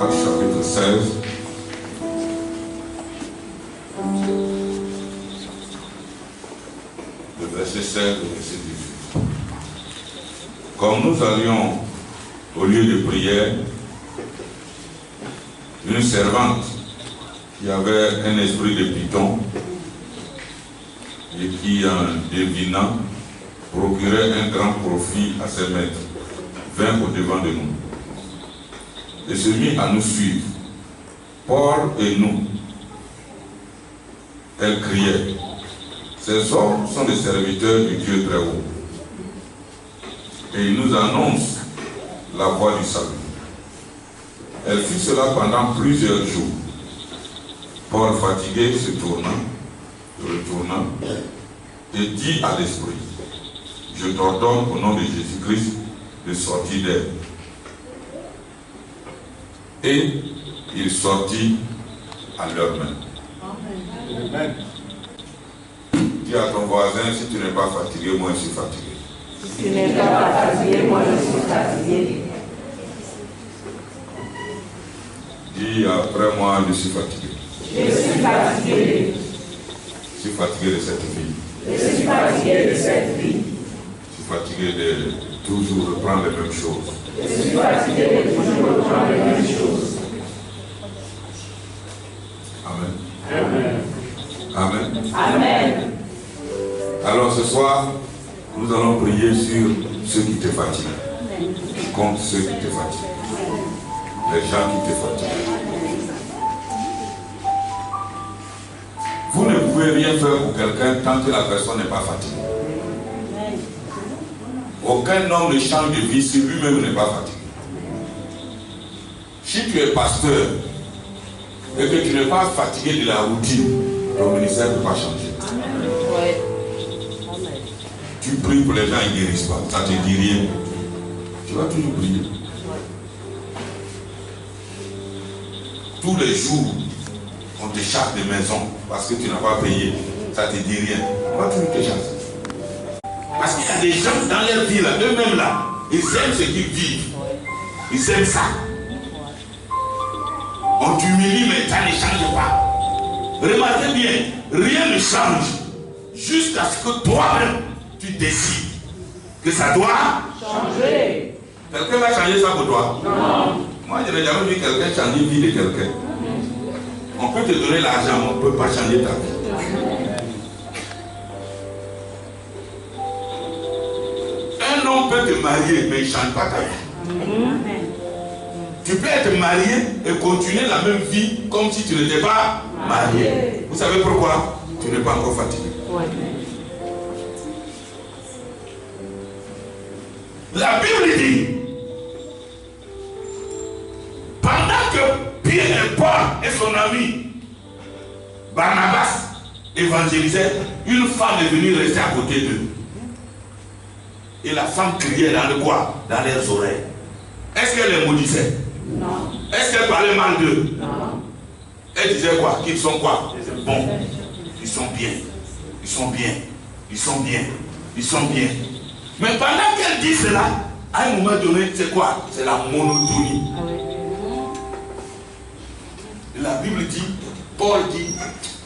Actes chapitre 16. Le verset 16 et le verset 18. Comme nous allions au lieu de prière, une servante qui avait un esprit de python et qui, en devinant, procurait un grand profit à ses maîtres, vint au devant de nous et se mit à nous suivre. Paul et nous, elle criait, ces hommes sont des serviteurs du Dieu très haut et ils nous annoncent la voie du salut. Elle fit cela pendant plusieurs jours. Paul, fatigué, se retourna et dit à l'esprit, je t'ordonne au nom de Jésus-Christ de sortir d'elle. Et il sortit à leur main. Amen. Dis à ton voisin, si tu n'es pas fatigué, moi je suis fatigué. Si tu n'es pas fatigué, moi je suis fatigué. Dis après moi, je suis fatigué. Je suis fatigué. Je suis fatigué de cette vie. Je suis fatigué de cette vie. Je suis fatigué de toujours reprendre les mêmes choses. Je suis fatigué de toujours reprendre les mêmes choses. Amen. Amen. Amen. Amen. Alors ce soir, nous allons prier sur ceux qui te fatiguent. Contre ceux qui te fatiguent. Les gens qui te fatiguent. Vous ne pouvez rien faire pour quelqu'un tant que la personne n'est pas fatiguée. Aucun homme ne change de vie si lui-même n'est pas fatigué. Si tu es pasteur et que tu n'es pas fatigué de la routine, ton ministère ne peut pas changer. Tu pries pour les gens, ils ne guérissent pas. Ça ne te dit rien. Tu vas toujours prier. Tous les jours, on te chasse de maison parce que tu n'as pas payé. Ça ne te dit rien. On va toujours te chasser. Parce qu'il y a des gens dans leur vie, là, eux-mêmes là, ils aiment ce qu'ils vivent. Ils aiment ça. On t'humilie, mais ça ne change pas. Remarquez bien, rien ne change jusqu'à ce que toi-même, tu décides que ça doit changer. Quelqu'un va changer ça pour toi? Non. Moi, je n'ai jamais vu quelqu'un changer la vie de quelqu'un. On peut te donner l'argent, mais on ne peut pas changer ta vie. Un homme peut te marier, mais il ne change pas ta vie. Tu peux être marié et continuer la même vie comme si tu n'étais pas marié. Vous savez pourquoi? Tu n'es pas encore fatigué. La Bible dit, pendant que Pierre et Paul et son ami Barnabas évangélisaient, une femme est venue rester à côté d'eux. Et la femme criait dans le quoi? Dans leurs oreilles. Est-ce qu'elle les maudissait? Non. Est-ce qu'elle parlait mal d'eux? Non. Elle disait quoi? Qu'ils sont quoi? Bon. Ils sont bien. Ils sont bien. Ils sont bien. Ils sont bien. Mais pendant qu'elle dit cela, à un moment donné, c'est quoi? C'est la monotonie. La Bible dit, Paul dit,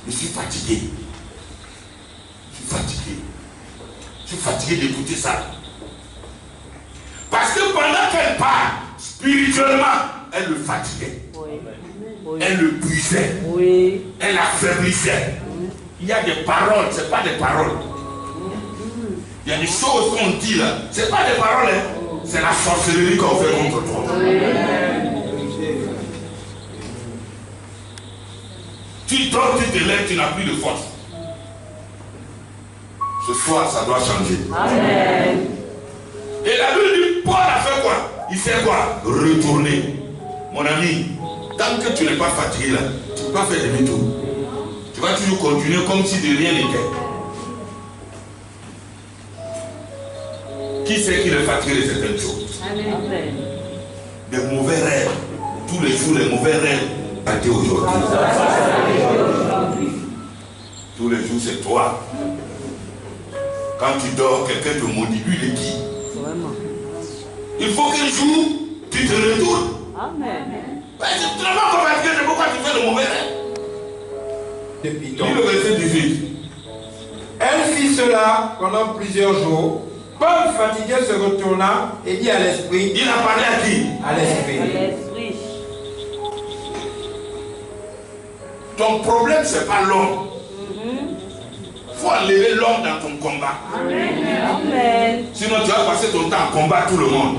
je suis fatigué. Je suis fatigué. Je suis fatigué d'écouter ça. Parce que pendant qu'elle parle, spirituellement, elle le fatiguait. Elle le puisait. Elle l'affaiblissait. Il y a des paroles, ce n'est pas des paroles. Il y a des choses qu'on dit là, ce n'est pas des paroles, hein. C'est la sorcellerie qu'on fait contre toi. Tu dors, tu te lèves, tu n'as plus de force. Ce soir, ça doit changer. Amen. Et la Bible dit, Paul a fait quoi? Il fait quoi? Retourner. Mon ami, tant que tu n'es pas fatigué là, tu ne peux pas faire demi-tour. Tu vas toujours continuer comme si de rien n'était. Qui c'est qui est fatigué de certaines choses? Amen. Des mauvais rêves. Tous les jours, les mauvais rêves. Arrêtez aujourd'hui. Tous les jours, c'est toi. Quand tu dors, quelqu'un te maudit. Lui, il est qui? Il faut qu'un jour, tu te retournes. Amen. Tu n'as pas encore fatigué, c'est pourquoi tu fais le mauvais rêve. Depuis Lis le verset 18. Elle fit cela pendant plusieurs jours. Paul, fatigué, se retourna et dit à l'esprit. Il a parlé à qui? À l'esprit. L'esprit. Ton problème, ce n'est pas l'homme. Il faut enlever l'homme dans ton combat. Amen. Sinon, tu vas passer ton temps à combattre tout le monde.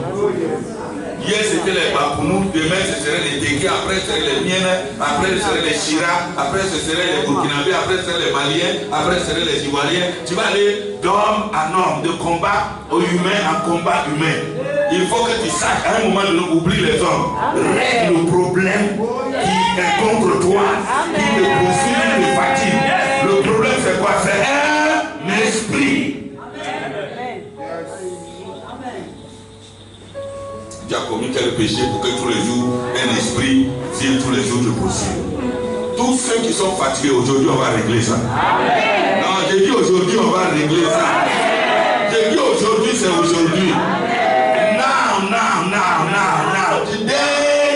Hier, c'était les Bapounou, demain, ce serait les Téké, après, ce serait les Miennes, après, ce serait les Chira, après, ce serait les Burkinabés, après, ce serait les Maliens, après, ce serait les Ivoiriens. Tu vas aller d'homme en homme, de combat au humain en combat humain. Il faut que tu saches, à un moment donné, oublie les hommes. Règle le problème qui est contre toi, qui te poursuit, qui te fatigue. Le problème, c'est quoi? C'est un esprit. Tu as commis quel péché pour que tous les jours un esprit vienne tous les jours te poursuivre? Tous ceux qui sont fatigués aujourd'hui, on va régler ça. Non, j'ai dit aujourd'hui, on va régler ça. J'ai dit aujourd'hui, c'est aujourd'hui. Now. Today.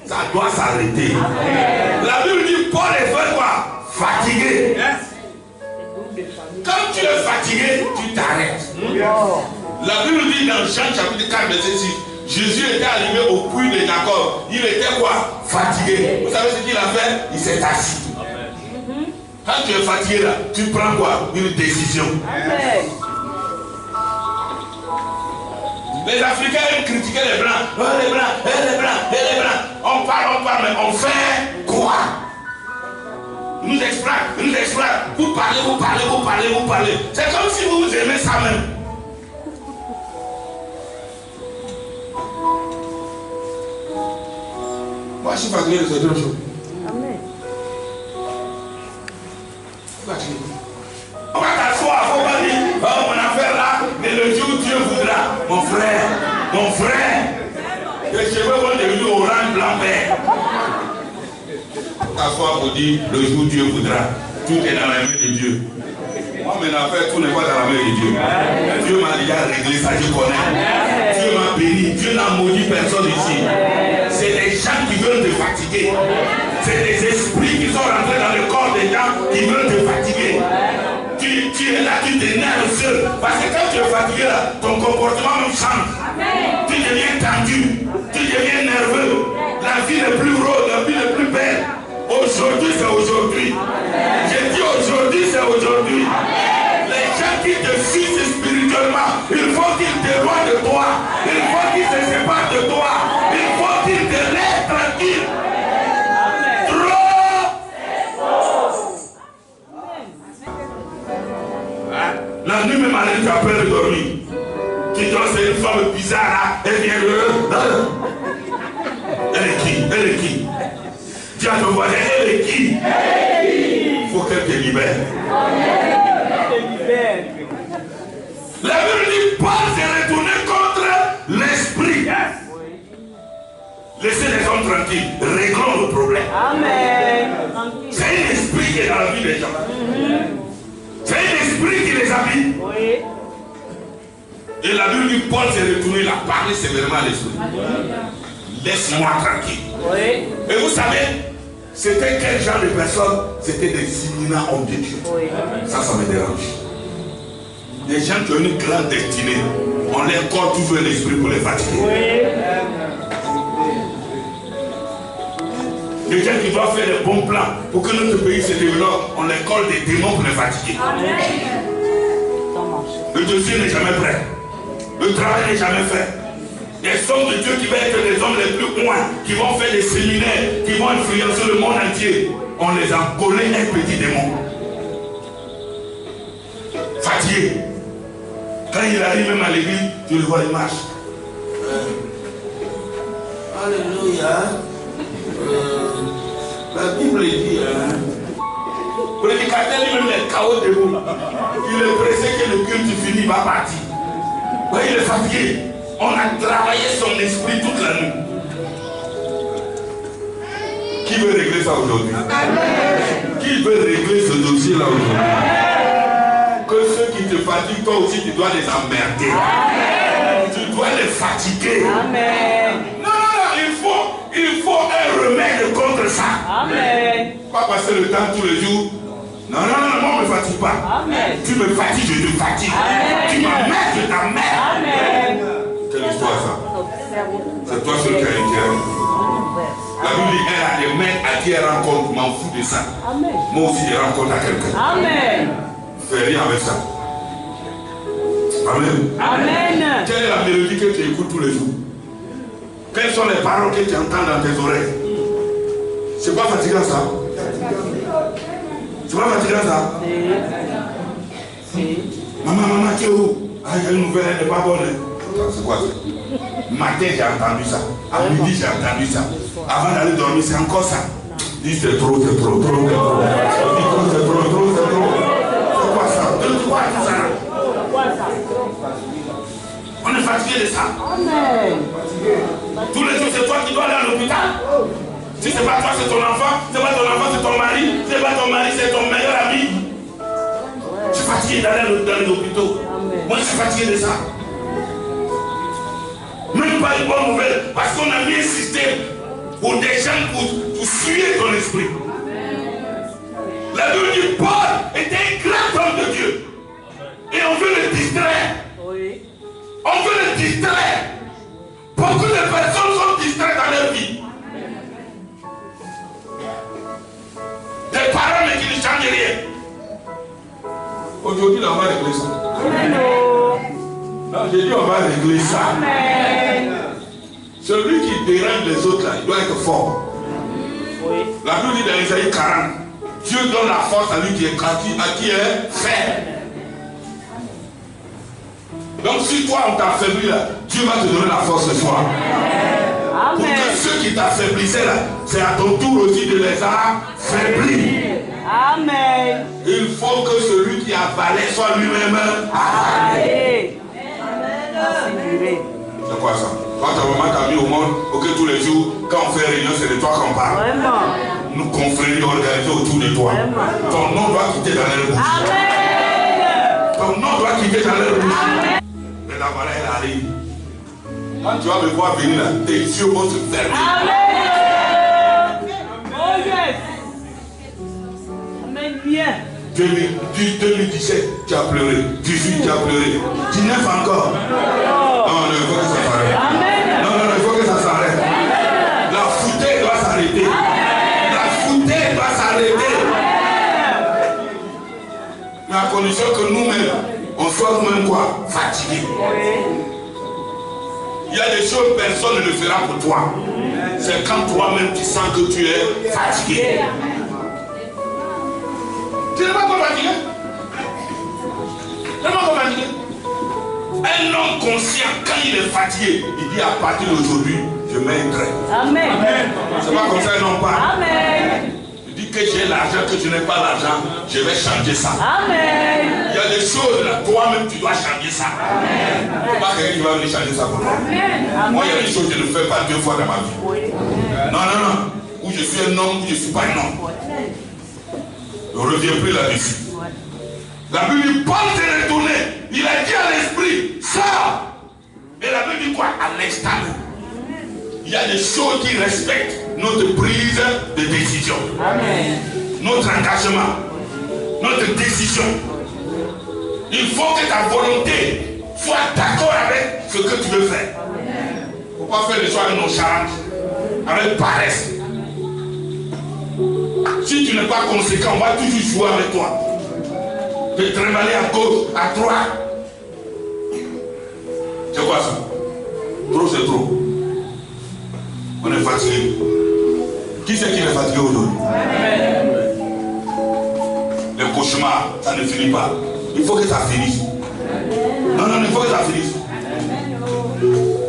Ça doit s'arrêter. La Bible dit Paul est fait quoi? Fatigué. Quand tu es fatigué, tu t'arrêtes. La Bible dit dans Jean chapitre 4, verset 6, Jésus était arrivé au puits de Jacob. Il était quoi? Fatigué. Vous savez ce qu'il a fait? Il s'est assis. Quand tu es fatigué là, tu prends quoi? Une décision. Les Africains aiment critiquer les Blancs. Oh, les Blancs, les Blancs. On parle, mais on fait quoi? Ils nous exploitent. Vous parlez. C'est comme si vous aimez ça même. Moi, je suis fatigué de ces deux choses. Amen. On va t'asseoir, faut pas dire, oh, mon affaire là, mais le jour où Dieu voudra. Mon frère, les cheveux vont devenir orange, blanc, vert. T'asseoir pour dire, le jour où Dieu voudra. Tout est dans la main de Dieu. Moi, mes affaires, tout n'est pas dans la main de Dieu. Dieu m'a déjà réglé ça, je connais. Dieu m'a béni, Dieu n'a maudit personne ici. C'est des gens qui veulent te fatiguer. C'est des esprits qui sont rentrés dans le corps des gens qui veulent te fatiguer. Tu es là, tu t'énerves seul. Parce que quand tu es fatigué là, ton comportement même change. Tu deviens tendu, tu deviens nerveux. La vie n'est plus rose, la vie n'est plus belle. Aujourd'hui, c'est aujourd'hui. J'ai dit aujourd'hui, c'est aujourd'hui. Les gens qui te suivent spirituellement, il faut qu'ils t'éloignent de toi. Il faut qu'ils se séparent de toi. Il faut qu'ils te laissent tranquille. La nuit même, tu as peur de dormir. Tu dis, c'est une femme bizarre là, elle vient de... Elle est qui? Tu as ton voisin, elle est qui? Il faut qu'elle te libère. La Bible dit, Paul s'est retourné contre l'esprit. Laissez les hommes tranquilles, réglons le problème. Amen. C'est un esprit qui est dans la vie des gens. C'est un esprit qui les habite. Oui. Et la Bible dit, Paul s'est retourné, il a parlé sévèrement à l'esprit. Laisse-moi tranquille. Oui. Et vous savez, c'était quel genre de personnes? C'était des imminents hommes de Dieu. Oui. Ça me dérange. Des gens qui ont une grande destinée, on les colle toujours l'esprit pour les fatiguer. Oui. Des gens qui doivent faire des bons plans pour que notre pays se développe, on les colle des démons pour les fatiguer. Le dossier n'est jamais prêt. Le travail n'est jamais fait. Des hommes de Dieu qui vont être les hommes les plus loin, qui vont faire des séminaires, qui vont influencer le monde entier. On les a collés un petit démon. Fatigué. Quand il arrive même à l'église, tu le vois, il marche. Alléluia. La Bible dit, le prédicateur lui-même est KO debout. Il est pressé que le culte finisse, il va partir. Ouais, il est fatigué. On a travaillé son esprit toute la nuit. Qui veut régler ça aujourd'hui? Qui veut régler ce dossier-là aujourd'hui? Que ceux qui te fatiguent, toi aussi, tu dois les emmerder. Tu dois les fatiguer. Amen. Non, il ça. Amen. Pas passer le temps tous les jours. Non, moi on ne me fatigue pas. Amen. Tu me fatigues, je te fatigue. Amen. Tu m'emmènes, je t'emmène. Amen. Quelle histoire ça? C'est toi seul qui as intérêt. La Bible dit, elle a des mains à qui elle rencontre, m'en fous de ça. Amen. Moi aussi, je rencontre à quelqu'un. Amen. Fais rien avec ça. Amen. Amen. Quelle est la mélodie que tu écoutes tous les jours? Quelles sont les paroles que tu entends dans tes oreilles? C'est pas fatigant ça? C'est pas fatigant ça? Maman, tu es où? Ah, il y a une nouvelle, elle n'est pas bonne. C'est quoi ça? Matin, j'ai entendu ça. À midi, j'ai entendu ça. Avant d'aller dormir, c'est encore ça. Dis, c'est trop. C'est quoi ça? On est fatigué de ça. Amen. Tous les jours, c'est toi qui dois aller à l'hôpital. Si c'est pas toi, c'est ton enfant. C'est pas ton enfant, c'est ton mari. Si c'est pas ton mari, c'est ton meilleur ami. Je suis fatigué d'aller dans les hôpitaux. Moi, je suis fatigué de ça. Même pas une bonne nouvelle, parce qu'on a mis un système pour des gens pour suer ton esprit. La Bible dit Paul était un grand homme de Dieu. Et on veut le distraire. Oui. On veut le distraire. Beaucoup de personnes sont distraites dans leur vie. Des parents mais qui ne changent rien. Aujourd'hui, on va régler ça. Amen. Non, j'ai dit on va régler ça. Amen. Celui qui dérange les autres là, il doit être fort. Oui. La Bible dit dans Isaïe 40, Dieu donne la force à lui qui est faible. Donc si toi on t'affaiblit là, Dieu va te donner la force ce soir. Amen. Pour que ceux qui t'affaiblissaient là, c'est à ton tour aussi de les affaiblir. Amen. Il faut que celui qui avalait soit lui-même avalé. Amen. C'est quoi ça? Quand ta maman t'a mis au monde, ok, tous les jours, quand on fait réunion, c'est de toi qu'on parle. Vraiment. Nous confréries organisées autour de toi. Ton nom doit quitter dans leur bouche. Amen. Ton nom doit quitter dans leur bouche. Mais la voilà, elle arrive. Quand tu vas me voir venir là, tes yeux vont se fermer. Amen. Oh yes. Amen. Bien. 2017, tu as pleuré. 18, tu as pleuré. 19 encore. Non, il faut que ça s'arrête. Amen. Non, il faut que ça s'arrête. La foutaise doit s'arrêter. La foutaise doit s'arrêter. Mais à condition que nous-mêmes, on soit nous-mêmes quoi? Fatigués. Il y a des choses que personne ne le fera pour toi. C'est quand toi-même tu sens que tu es fatigué. Tu n'es pas encore fatigué? Tu n'es pas encore fatigué? Un homme conscient, quand il est fatigué, il dit à partir d'aujourd'hui, je mets un trait. Amen. C'est pas comme ça un homme parle. Amen. Il dit que j'ai l'argent, que je n'ai pas l'argent, je vais changer ça. Amen. Il y a des choses là, toi-même tu dois changer ça. C'est pas quelqu'un qui va venir changer ça pour toi. Moi, il y a des choses que je ne fais pas 2 fois dans ma vie. Non. Où je suis un homme, où je ne suis pas un homme. Je ne reviens plus là-dessus. La Bible dit, Paul s'est retourné. Il a dit à l'esprit, sors. Et la Bible dit quoi? À l'instant. Il y a des choses qui respectent notre prise de décision. Amen. Notre engagement. Notre décision. Il faut que ta volonté soit d'accord avec ce que tu veux faire. Il ne faut pas faire des choses nonchalantes, avec paresse. Si tu n'es pas conséquent, on va toujours jouer avec toi. Te trimballer à gauche, à droite. C'est quoi ça? Trop, c'est trop. On est fatigué. Qui c'est qui est fatigué aujourd'hui? Les cauchemars, ça ne finit pas. Il faut que ça finisse. Non, il faut que ça finisse.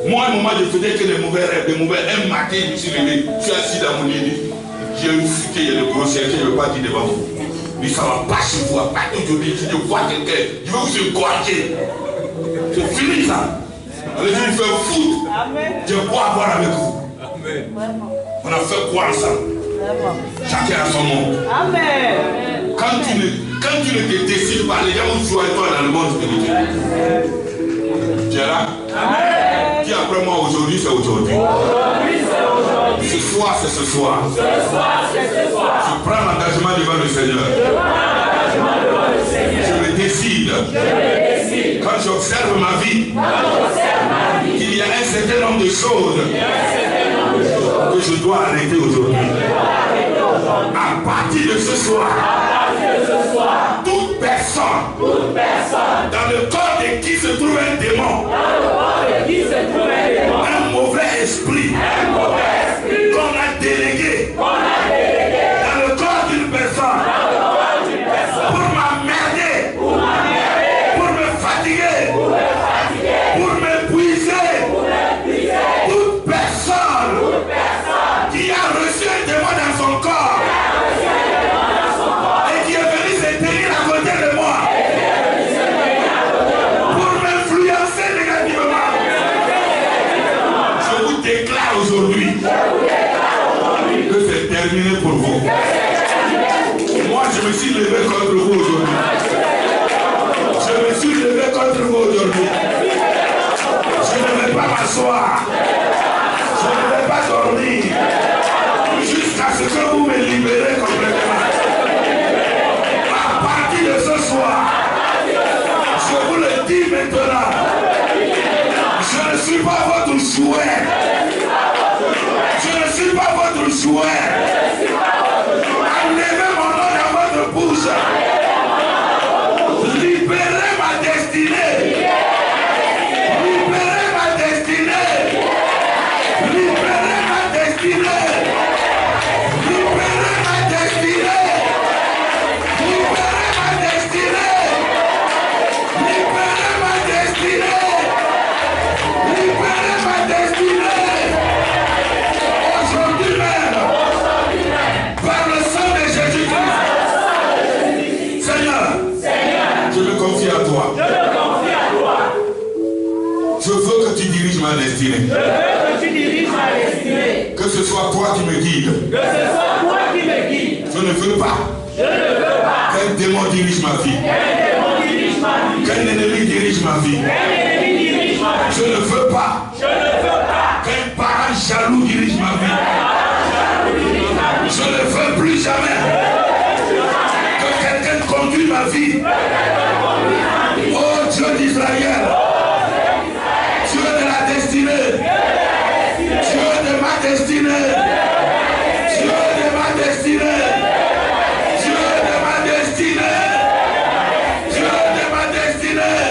Moi, à un moment, je faisais que des mauvais rêves, Un matin, je me suis levé, je suis assis dans mon lit. J'ai eu fuité, il y a des grossièretés, je ne veux pas dire devant vous. Mais ça ne va pas chez vous. À partir d'aujourd'hui, si je vois quelqu'un, je vais vous égorger. C'est fini ça. Allez, je vous fais foutre. Je vais boire avec vous. On a fait quoi ensemble? Chacun a son monde. Amen. Quand tu ne te décides pas, les gens vont jouer avec toi dans le monde spirituel. Tu es là? Amen. Dis après moi, aujourd'hui c'est aujourd'hui. Ce soir c'est ce soir. Je prends l'engagement devant le Seigneur. Je me décide. Quand j'observe ma vie, qu'il y a un certain nombre de choses que je dois arrêter aujourd'hui. À partir de ce soir, toute personne dans le corps de qui se trouve un démon, un mauvais esprit qu'on a délégué dans le corps d'une personne pour m'emmerder, pour me fatiguer, pour m'épuiser. Toute personne qui a reçu un démon dans son corps et qui est venu se tenir à côté de moi pour m'influencer négativement, je vous déclare aujourd'hui que c'est terminé pour vous. Moi, je me suis levé contre vous aujourd'hui. Je me suis levé contre vous aujourd'hui. Je ne vais pas m'asseoir. Je ne vais pas dormir jusqu'à ce que vous me libérez complètement. À partir de ce soir, je vous le dis maintenant, je ne suis pas votre jouet. Je ne suis pas votre jouet. Enlevez mon nom dans votre bouche. Libérez ma destinée. Libérez ma destinée. Libérez ma destinée. Libérez ma destinée. Libérez ma destinée. Libérez ma destinée. Libérez ma destinée. Aujourd'hui même, par le sang de Jésus-Christ. Seigneur, je me confie à toi. Je veux que tu diriges ma destinée. Que ce soit toi qui me guides. Je ne veux pas qu'un démon dirige ma vie. Qu'un ennemi dirige ma vie. Je ne veux pas qu'un parent jaloux dirige ma vie. Je ne veux plus jamais que quelqu'un conduise ma vie. Oh Dieu d'Israël, Dieu de la destinée, Dieu de ma destinée, Dieu de ma destinée, Dieu de ma destinée, Dieu de ma destinée.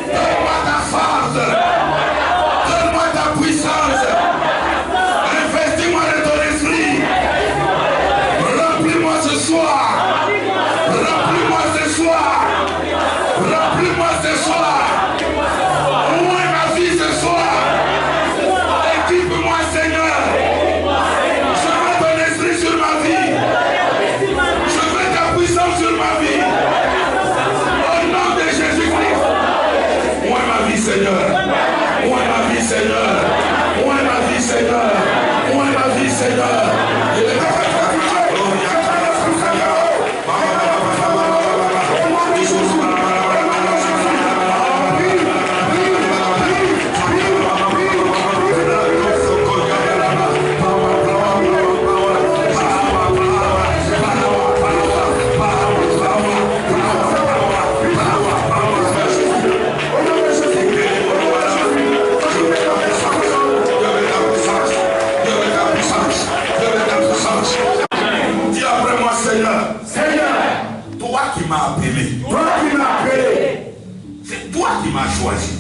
Donne-moi ta force, donne-moi ta puissance, investis-moi de ton esprit, remplis-moi ce soir, remplis-moi ce soir, remplis-moi ce soir. Moi ma vie ce soir. Équipe-moi Seigneur. Je veux ton esprit sur ma vie. Je veux ta puissance sur ma vie. Au nom de Jésus-Christ. Moi ma vie Seigneur. Moi ma vie Seigneur. Moi ma vie Seigneur. Moi ma vie Seigneur. Dis après moi Seigneur. Toi qui m'as appelé. C'est toi qui m'as choisi.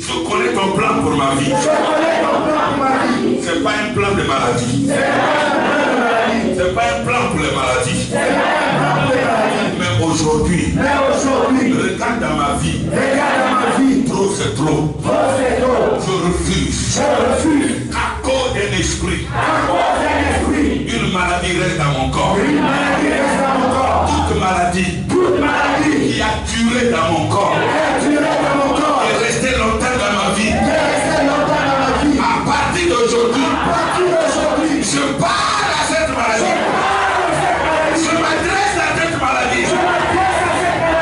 Je connais ton plan pour ma vie. C'est pas un plan de maladie. C'est pas un plan pour les maladies. Mais aujourd'hui, regarde dans ma vie. Trop c'est trop. Je refuse. À cause d'un esprit, une maladie reste dans mon corps. Toute maladie qui a duré dans mon corps est restée longtemps dans ma vie. À partir d'aujourd'hui, je parle à cette maladie. Je m'adresse à cette maladie.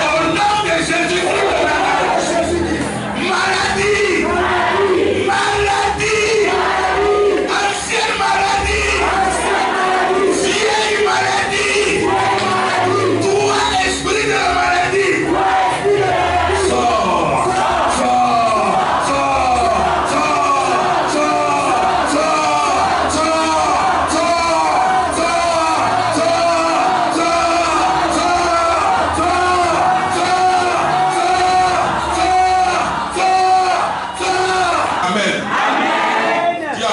Au nom de Jésus-Christ de Nazareth. Maladie, maladie,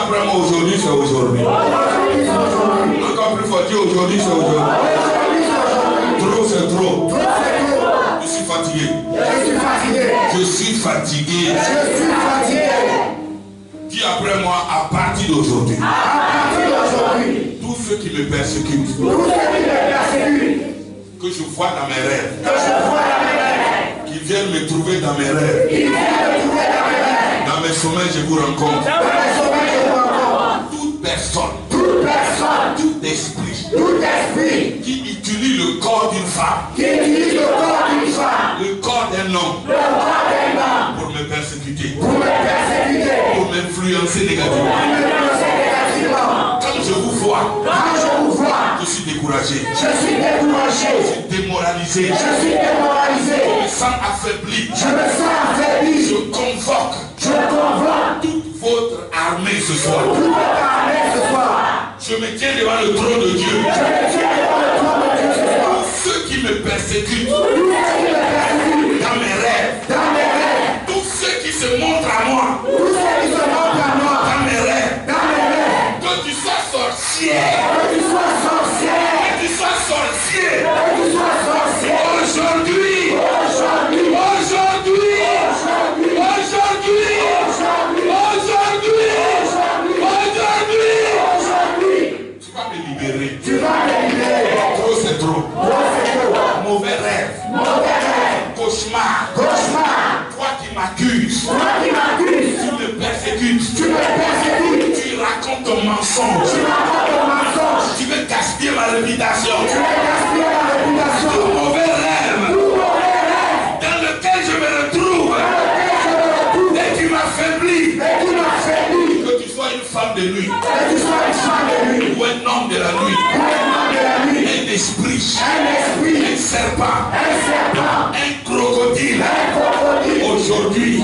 après moi, aujourd'hui, c'est aujourd'hui. Encore plus fort, dis aujourd'hui, c'est aujourd'hui. Trop, c'est trop. Je suis fatigué. Je suis fatigué. Dis après moi, à partir d'aujourd'hui. Tous ceux qui me persécutent. Que je vois dans mes rêves. Qui viennent me trouver dans mes rêves. Dans mes sommeils, je vous rencontre. Toute personne, tout esprit qui utilise le corps d'une femme, le corps d'un homme, pour me persécuter, pour m'influencer négativement. Quand je vous vois, je suis découragé, je suis démoralisé, je me sens affaibli, je convoque toute votre armée ce soir. Je me tiens devant le trône de Dieu. Tous ceux qui me persécutent dans mes rêves, tous ceux qui se montrent à moi dans mes rêves, que tu sois sorcière, que tu sois sorcier, aujourd'hui, tu vas me libérer. Trop c'est trop. Mauvais rêve. Cauchemar. Toi qui m'accuses. Tu me persécutes. Tu racontes ton mensonge. Tu veux gaspiller ma réputation. Tout mauvais rêve dans lequel je me retrouve. Et tu m'affaiblis. Que tu sois une femme de nuit. Ou un homme de la nuit. Un esprit. Un serpent. Un crocodile. Aujourd'hui.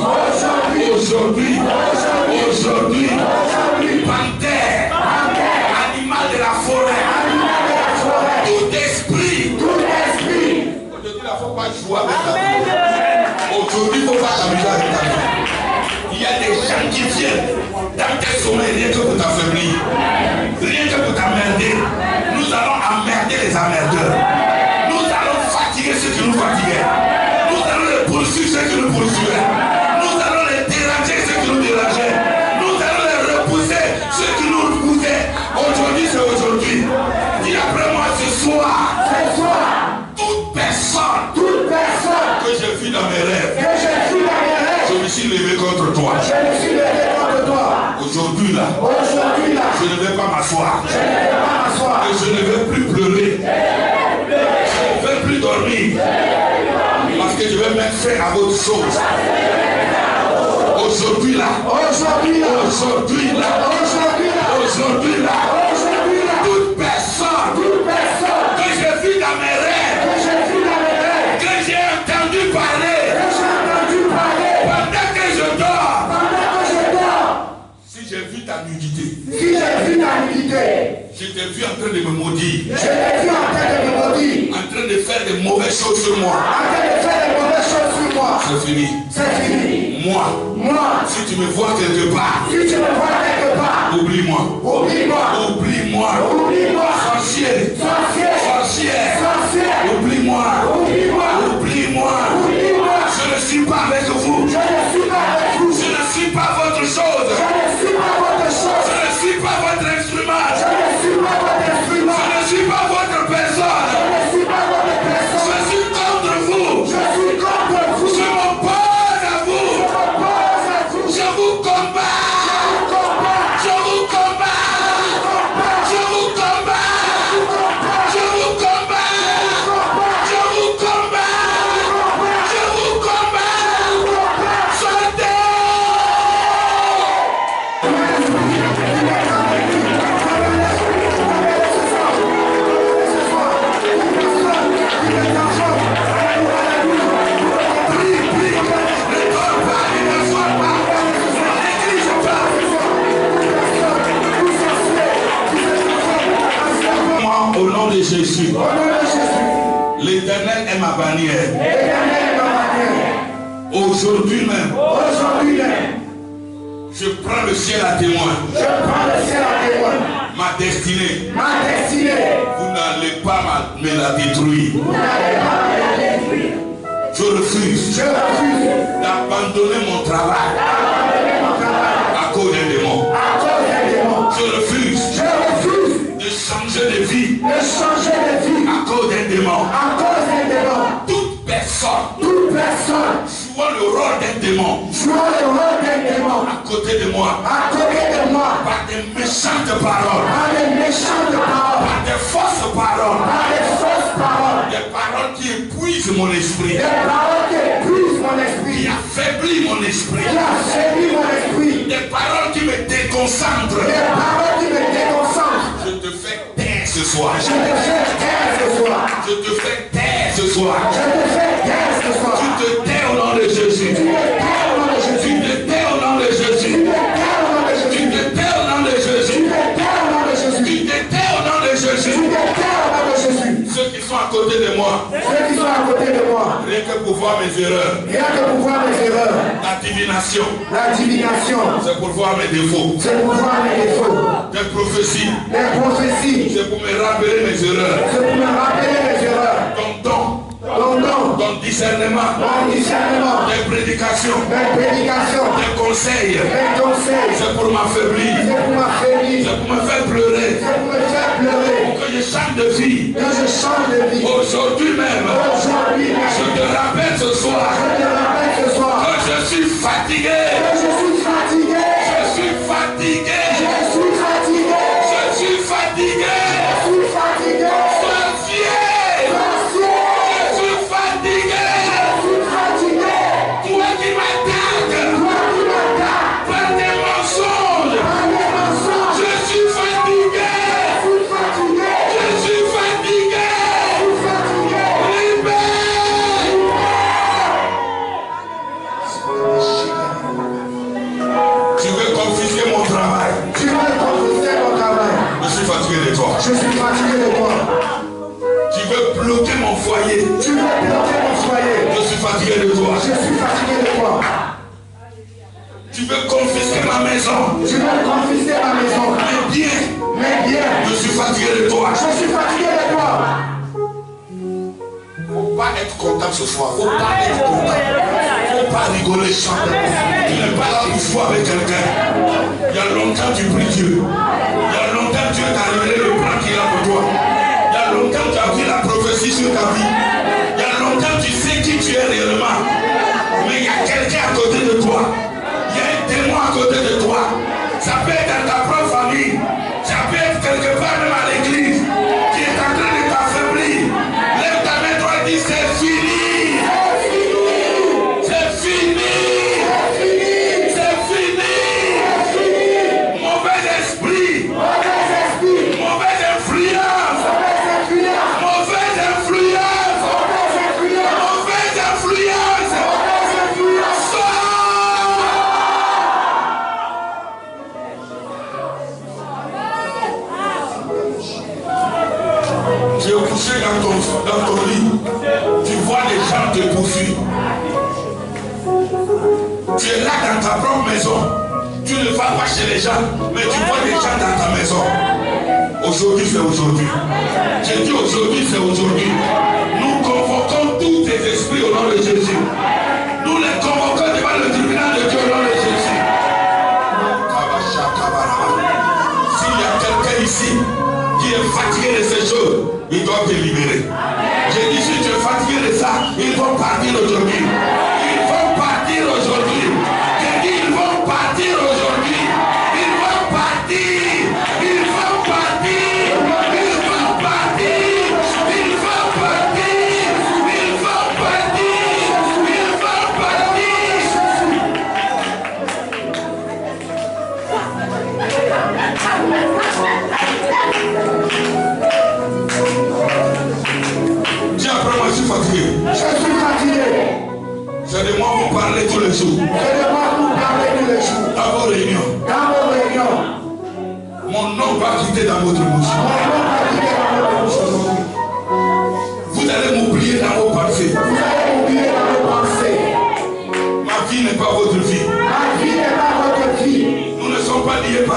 Panthère. Animal de la forêt. Tout esprit. Aujourd'hui, il ne faut pas jouer avec ta vie. Aujourd'hui, il ne faut pas t'amuser avec ta vie. Il y a des gens qui viennent dans tes sommeils rien que pour t'affaiblir, rien que pour t'emmerder. Nous allons emmerder les emmerdeurs. Nous allons fatiguer ceux qui nous fatiguaient. Nous allons les poursuivre ceux qui nous poursuivaient. Nous allons les déranger ceux qui nous dérangeaient. Nous allons les repousser ceux qui nous repoussaient. Aujourd'hui, c'est aujourd'hui. Dis après moi ce soir. Toute personne que j'ai vu dans mes rêves, je me suis levé contre toi. Aujourd'hui là, je ne vais pas m'asseoir. Et je ne vais plus pleurer. Je ne vais plus dormir. Parce que je vais mettre fin à votre chose. Aujourd'hui là, toute personne que j'ai vu dans mes rêves, que j'ai entendu parler, pendant que je dors, si j'ai vu ta nudité, je t'ai vu en train de me maudire, en train de faire des mauvaises choses sur moi. C'est fini. Moi, si tu me vois quelque part, oublie-moi. Sorcier. Oublie-moi. Je ne suis pas avec vous. Je ne suis pas votre chose. Je ne suis pas votre instrument. Je ne suis pas votre personne. Je suis contre vous. Je m'oppose à vous. Je vous combats. Jésus. L'Éternel est ma bannière. Aujourd'hui même, je Je prends le ciel à témoin. Je prends le ciel à témoin. Ma destinée. Ma destinée. Vous n'allez pas me la détruire. Vous n'allez pas me la détruire. Je refuse. Je refuse d'abandonner mon travail. d'abandonner mon travail. À cause des démons. À cause des démons. Je refuse. Je refuse de changer de vie. de changer de vie. À cause des démons. À cause des démons. Toute personne. Toute personne. Jouant le rôle d'un démon. Jouant le rôle d'un démon. À côté de moi. À côté de moi. Par des méchantes paroles. Par des méchantes paroles. Par des fausses paroles. Par des fausses paroles. Des paroles qui épuisent mon esprit. Des paroles qui épuisent mon Qui esprit. affaiblissent mon esprit. Qui affaiblit mon esprit. Des paroles qui me déconcentrent. Des paroles qui me déconcentrent. Je te fais taire ce soir. Je te fais taire ce soir. Je te fais taire ce soir. Je te fais taire ce soir. Tu te tais au nom de Jésus. Tu te tais au nom de Tu Jésus. te tais au nom de Jésus. Tu te tais au nom de Tu Jésus. te tais au nom de Jésus. Tu te tais au nom de Jésus. Tu te tais au nom de Jésus. Tu te tais au nom de Jésus. Ceux qui sont à côté de moi, Ceux qui sont à côté de moi, rien que pour voir mes erreurs, rien que pour voir mes erreurs, la divination, la divination, c'est pour voir mes défauts, c'est pour voir mes défauts, les prophéties, les prophéties, c'est pour me rappeler mes erreurs, c'est pour me rappeler mes erreurs, ton don, ton discernement, mon discernement, tes prédications, mes prédications, tes conseils, mes conseils, c'est pour m'affaiblir, c'est pour m'affaiblir, c'est pour me faire pleurer, c'est pour me faire pleurer, que je change de vie. que je change de vie. Aujourd'hui même, Aujourd'hui même, je te rappelle ce soir je te rappelle ce soir que je suis fatigué. que je suis fatigué, Je suis fatigué. je suis fatigué, Je suis fatigué. je suis fatigué, Sois fier. Monsieur, Je suis fatigué. je suis fatigué, Toi qui m'attaques toi qui m'attaques, par des mensonges. par les mensonges, Je suis fatigué. je suis fatigué, Je suis fatigué. je suis fatigué. Libère. Tu veux confisquer mon travail. Tu veux confisquer mon travail, Je suis fatigué de toi. je suis fatigué de toi. Tu veux bloquer mon foyer. Tu veux bloquer mon foyer, Je suis fatigué de toi. je suis fatigué de toi. Tu veux confisquer ma maison. Tu veux confisquer ma maison, Mes biens. mes biens, Je suis fatigué de toi. je suis fatigué de toi. Faut pas être content ce soir. Faut pas être content. Faut pas rigoler, chanter. Tu n'es pas là pour jouer avec quelqu'un. Il y a longtemps tu pries Dieu. Il y a longtemps Dieu t'a révélé le plan qu'il a pour toi. Il y a longtemps tu as vu la prophétie sur ta vie. Il y a longtemps tu sais qui tu es réellement. Mais il y a quelqu'un à côté de toi. Il y a un démon à côté de toi. Ça peut être dans ta propre famille. Ça peut être quelque part même à l'église qui est en train de t'affaiblir. Lève ta main, toi, et dis c'est fini. C'est fini. C'est fini. Mauvais esprit. Mauvais esprit, Mauvaise influence. mauvaise influence, Mauvaise influence. mauvaise influence, Mauvaise influence. mauvaise influence. Sors. Tu es couché dans ton lit. Tu vois des gens te poursuivre. Tu es là dans ta propre maison. Tu ne vas pas chez les gens, mais tu vois des gens dans ta maison. Aujourd'hui, c'est aujourd'hui. J'ai dit aujourd'hui, c'est aujourd'hui. Nous convoquons tous tes esprits au nom de Jésus. Nous les convoquons devant le tribunal de Dieu au nom de Jésus. S'il y a quelqu'un ici qui est fatigué de ces choses, ils doivent te libérer. J'ai dit, si tu es fatigué de ça, ils vont partir aujourd'hui. Ils vont partir aujourd'hui. J'ai dit, ils vont partir aujourd'hui. Ils vont partir. Ils vont partir. Ils vont partir. Ils vont partir. Ils vont partir. Ils vont Dis après moi, je suis fatigué. Je suis fatigué. C'est de moi vous parlez tous les jours. C'est de moi que vous parlez tous les jours. Dans vos réunions. Dans vos réunions, Mon nom va quitter dans votre bouche. mon nom va quitter dans votre bouche aujourd'hui. Vous allez m'oublier dans vos pensées. Vous allez oublier dans vos pensées. Ma vie n'est pas votre vie. Ma vie n'est pas votre vie.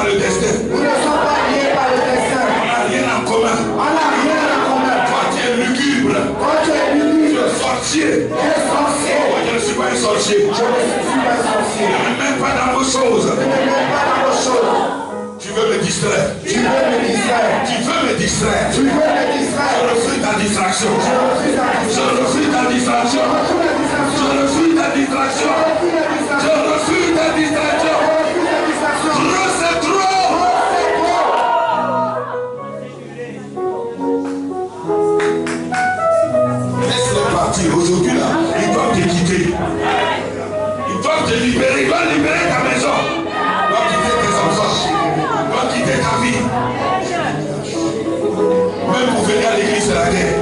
le destin. Nous ne sommes pas liés par le destin. On n'a rien en commun. On n'a rien en commun. Toi, tu es lugubre. Quand tu es Tu lugubre, es sorcier. tu es sorcier. Moi, je ne suis pas un sorcier. Je ne suis pas sorcier. Je ne mets pas dans vos choses. Je ne mets pas dans vos choses. Tu veux me distraire. Tu veux me distraire. Tu veux me distraire. Tu veux me Je distraire. refuse ta distraction. Je refuse la Je distraction. refuse ta distraction. Je refuse la distraction. Je refuse ta distraction. Je refuse ta distraction. Je refuse la distraction. Trop, c'est trop. Laisse-les partir. Aujourd'hui, là, ils doivent te quitter. Ils doivent te libérer. Ils doivent libérer ta maison. Ils doivent quitter tes enfants. Ils doivent quitter ta vie. Même pour venir à l'église, c'est la guerre.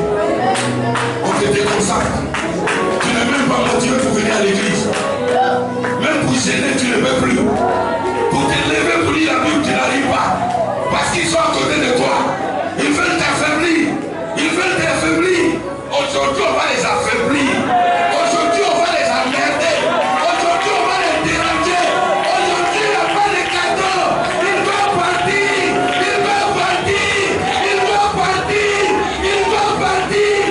On te déconsacre. Tu n'es même pas motivé pour venir à l'église. Même pour gêner, tu ne peux plus. Pour te lever pour lire la Bible, tu n'arrives pas. Parce qu'ils sont à côté de toi. Ils veulent t'affaiblir. Ils veulent t'affaiblir. Aujourd'hui, on va les affaiblir. Aujourd'hui, on va les emmerder. Aujourd'hui, on va les déranger. Aujourd'hui, il n'y a pas de cadeau. Ils doivent partir. Ils doivent partir. Ils doivent partir. Ils doivent partir.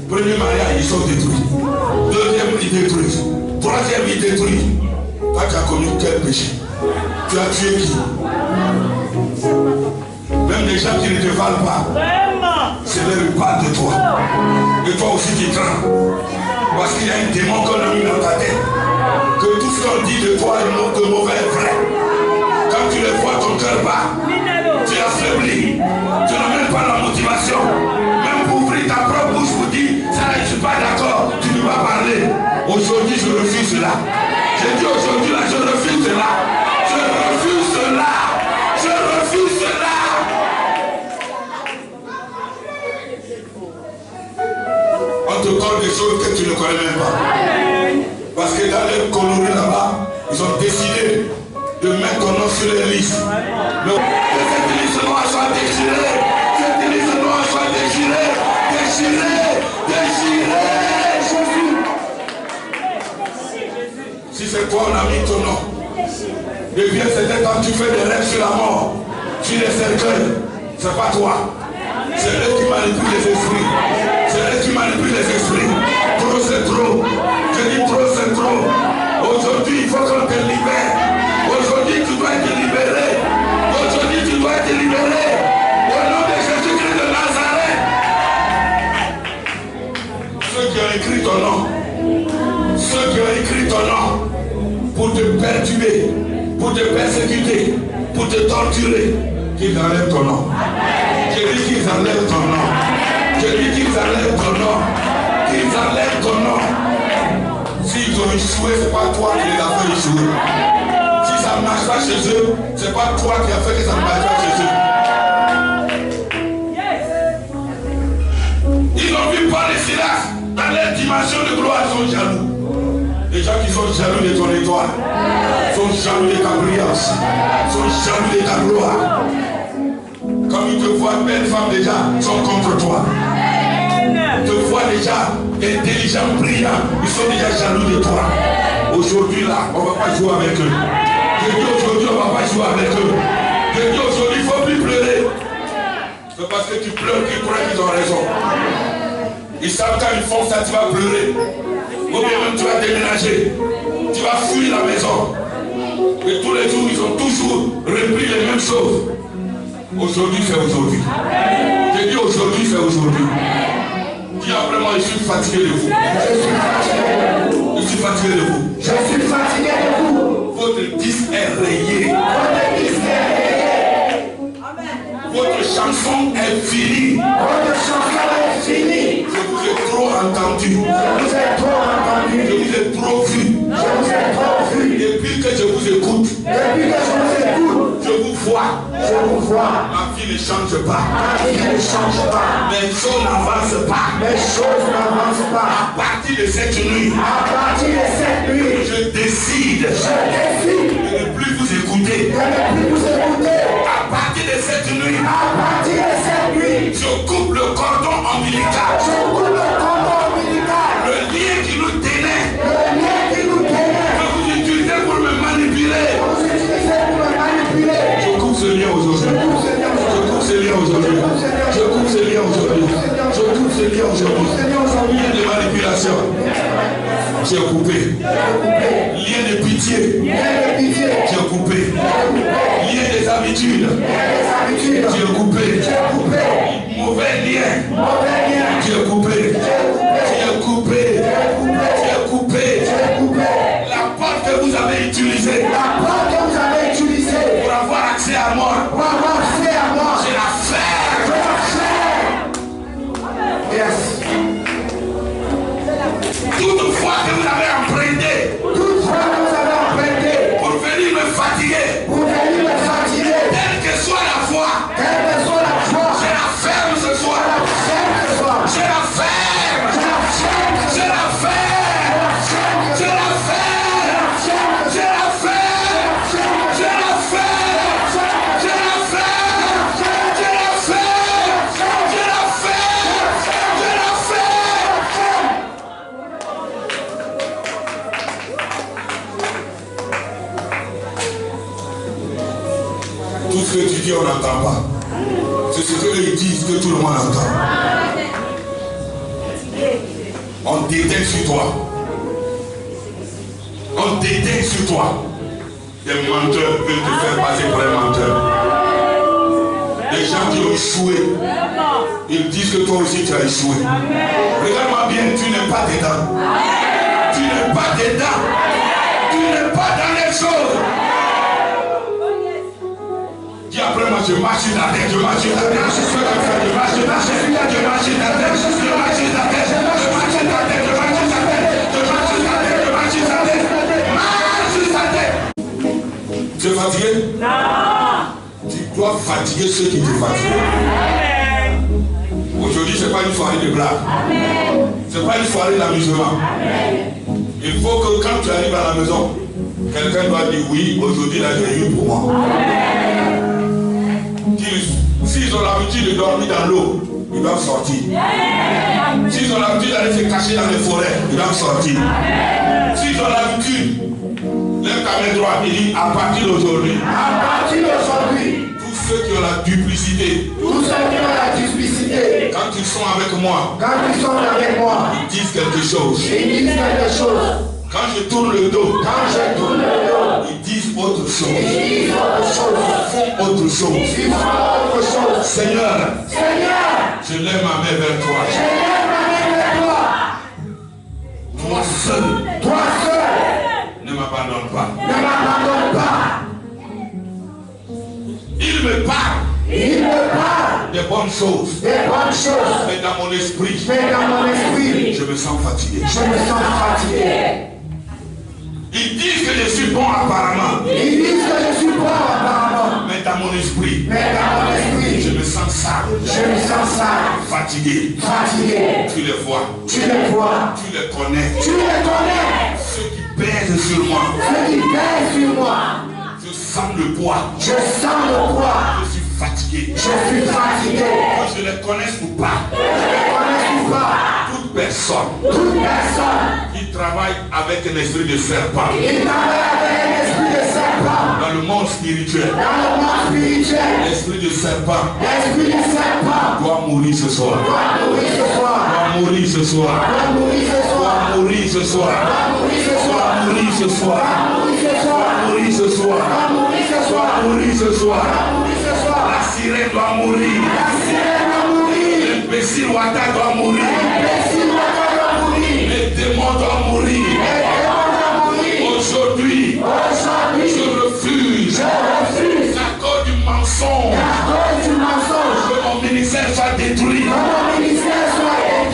Premier mariage, ils sont détruits. Deuxième, ils détruisent. Troisième, ils détruisent. Toi, tu as commis quel péché? Tu as tué qui? Même les gens qui ne te valent pas, c'est leur part de toi. Et toi aussi tu crains. Parce qu'il y a un démon qu'on a mis dans ta tête. Que tout ce qu'on dit de toi est de mauvais est vrai. Quand tu le vois, ton cœur bat. Tu es affaibli. Tu n'as même pas la motivation. Même pour ouvrir ta propre bouche pour dire, ça je ne suis pas d'accord, tu ne peux pas parler. Aujourd'hui, je refuse cela. J'ai dit aujourd'hui, là, je refuse cela. Je refuse cela. Je refuse cela. On te parle des choses que tu ne connais même pas. Parce que dans les coloris là-bas, ils ont décidé de mettre ton nom sur les listes. Mais cette liste noire soit déchirée. Cette liste noire soit déchirée. Déchirée. Déchirée. Jésus. Si c'est toi, on a mis ton nom. Depuis un certain temps, tu fais des rêves sur la mort. Sur les cercueils. C'est pas toi. C'est eux qui manipulent les esprits. C'est eux qui manipulent les esprits. Trop c'est trop. Je dis trop c'est trop. Aujourd'hui il faut qu'on te libère. Aujourd'hui tu dois être libéré. Aujourd'hui tu dois être libéré. Au nom de Jésus-Christ de Nazareth. Ceux qui ont écrit ton nom. Ceux qui ont écrit ton nom. Pour te perturber. Pour te persécuter. Pour te torturer. Qu'ils enlèvent ton nom. Je dis qu'ils enlèvent ton nom. Je dis qu'ils enlèvent ton nom. Qu'ils enlèvent ton nom. S'ils ont échoué, c'est pas toi qui les as fait échouer. Si ça ne marche pas chez eux, c'est pas toi qui as fait que ça ne marche pas chez eux. Ils ont vu Paul et Silas dans leur dimension de gloire, ils sont jaloux. Les gens qui sont jaloux de ton étoile sont jaloux de ta brillance, sont jaloux de ta gloire. Comme ils te voient belle femme déjà, ils sont contre toi. Ils te voient déjà intelligent, brillant, ils sont déjà jaloux de toi. Aujourd'hui là, on ne va pas jouer avec eux. Je dis aujourd'hui, on ne va pas jouer avec eux. Je dis aujourd'hui, il ne faut plus pleurer. C'est parce que tu pleures qu'ils croient qu'ils ont raison. Ils savent quand ils font ça, tu vas pleurer. Ou bien même tu vas déménager. Tu vas fuir la maison. Et tous les jours, ils ont toujours repris les mêmes choses. Aujourd'hui, c'est aujourd'hui. J'ai dit aujourd'hui, c'est aujourd'hui. Dis après moi, je suis fatigué de vous. Je suis fatigué de vous. Je suis fatigué de vous. Votre disque est rayé. Votre chanson est finie. Votre chanson est finie. Je vous ai trop entendu. Je vous ai trop entendu. Je vous ai trop vu. Je vous ai trop vu. Depuis que je vous écoute, Depuis que je vous écoute, je vous vois. je vous vois. Ma vie ne change pas. Ma vie ne change pas. Les choses n'avancent pas. Les choses n'avancent pas. À partir de cette nuit, À partir de cette nuit, je décide je décide de ne plus vous écouter. de ne plus vous écouter. À partir de cette nuit, À partir de cette nuit, je coupe le cordon ombilical. je coupe le cordon ombilical. Le lien qui nous tenait Le lien qui nous tenait habitudes. Tu es coupé. Mauvais lien. Tu es coupé. La porte que vous avez utilisée pour avoir accès à moi, je la ferme. Toutefois que vous avez emprunté pour venir me fatiguer, quelle que soit la foi, je la ferme ce soir. Je la ferme. Je la ferme. Je la ferme. Je la ferme. Je la ferme. Je la ferme. Je la ferme. Je la ferme. Je la ferme. Tout ce que tu dis, on n'entend pas. C'est ce qu'ils disent que tout le monde entend. On déteint sur toi. On déteint sur toi. Des menteurs veulent te faire passer pour un menteur. Des gens qui ont échoué. Ils disent que toi aussi tu as échoué. Regarde-moi bien, tu n'es pas dedans. Tu n'es pas dedans. Tu n'es pas dans les choses. Dis après moi, je marche sur la tête, je marche sur la tête, je marche sur la tête, je marche sur la tête, je marche sur la tête, je marche sur la tête, je marche sur la tête, je marche sur la tête, je marche sur la tête, marche sur la tête. Tu es fatigué? Non. Tu dois fatiguer ceux qui te fatiguent. Aujourd'hui, ce n'est pas une soirée de blague. Ce n'est pas une soirée d'amusement. Il faut que quand tu arrives à la maison, quelqu'un doit dire oui, aujourd'hui là j'ai eu pour moi. S'ils ont l'habitude de dormir dans l'eau, ils doivent sortir. S'ils ont l'habitude d'aller se cacher dans les forêts, ils doivent sortir. S'ils ont l'habitude, lève ta main droite et dis à partir d'aujourd'hui. Tous ceux qui ont la duplicité. Quand ils sont avec moi. Ils disent quelque chose. Quand je tourne le dos. Ils disent autre chose. Autre chose. Seigneur, je lève ma main vers toi. Toi seul. Ne m'abandonne pas. Il me parle. Des bonnes choses. Mais dans mon esprit. Je me sens fatigué. Ils disent que je suis bon apparemment. Mais dans mon esprit. Je me sens sale. Fatigué. Tu les vois. Tu les connais. Ceux qui pèsent sur moi. Je sens le poids. Je suis fatigué. Que je les connaisse ou pas. Toute personne qui travaille avec un esprit de serpent dans le monde spirituel, l'esprit de serpent doit mourir ce soir. Doit mourir ce soir. La sirène doit mourir. L'imbécile Ouattara doit mourir. Les démons doivent mourir. Aujourd'hui, je refuse qu'à cause du mensonge que mon ministère soit détruit.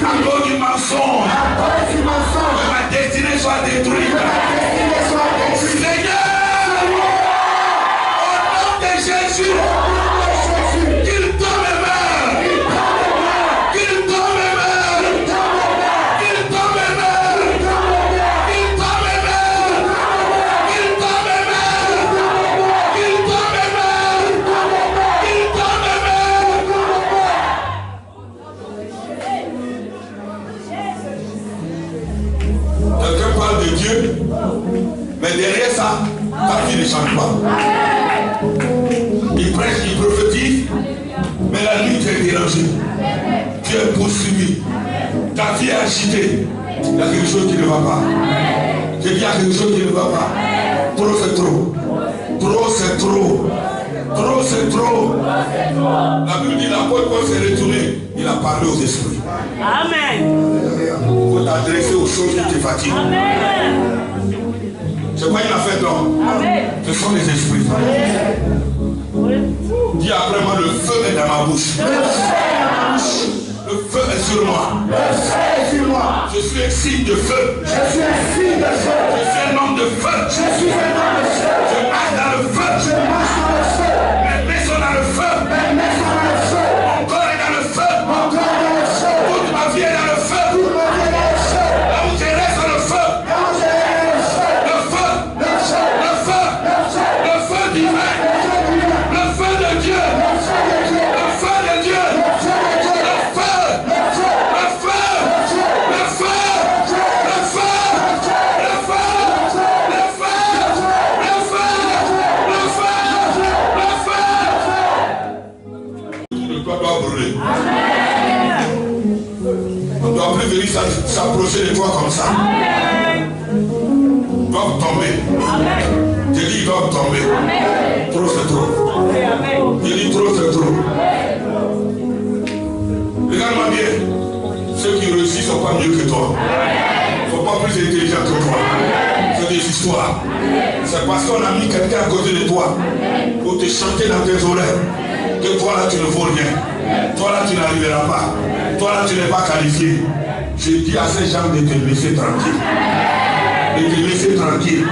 À cause du mensonge que ma destinée soit détruite. Seigneur, au nom de Jésus, qu'il tombe et meure. Qu'il tombe et meure. Qu'il tombe et meure. Qu'il tombe et meure. Qu'il tombe et meure. Qu'il tombe et meure. Qu'il tombe et meure. Quelqu'un parle de Dieu, mais derrière ça, ta vie ne change pas. Il prêche, il prophétise, mais la nuit tu es dérangé. Tu es poursuivi. Ta vie est agitée. Il y a quelque chose qui ne va pas. Je dis il y a quelque chose qui ne va pas. Trop c'est trop. Trop c'est trop. Trop c'est trop. La Bible dit l'apôtre Paul s'est retourné. Il a parlé aux esprits. Amen. Il faut t'adresser aux choses qui te fatiguent. Amen. C'est quoi il a fait donc? Ce sont les esprits. Dis après moi, le feu est dans ma bouche. Le feu est sur moi. Je suis un signe de feu. Je suis un homme de feu. Je marche dans le feu. Mes mains sont dans le feu. Mon corps est dans le feu. Toute ma vie est dans le feu. Là où je reste dans le feu. Le feu. Le feu. Le feu divin. Le feu de Dieu. Le feu de Dieu. On ne doit plus venir s'approcher de toi comme ça. Ils doivent tomber. Je dis ils doivent tomber. Trop c'est trop. Je dis trop c'est trop. Regarde-moi bien. Ceux qui réussissent ne sont pas mieux que toi. Ils ne sont pas plus intelligents que toi. C'est des histoires. C'est parce qu'on a mis quelqu'un à côté de toi pour te chanter dans tes oreilles que toi là tu ne vaux rien. Toi là tu n'arriveras pas. Toi là tu n'es pas qualifié. Je dis à ces gens de te laisser tranquille. De te laisser tranquille.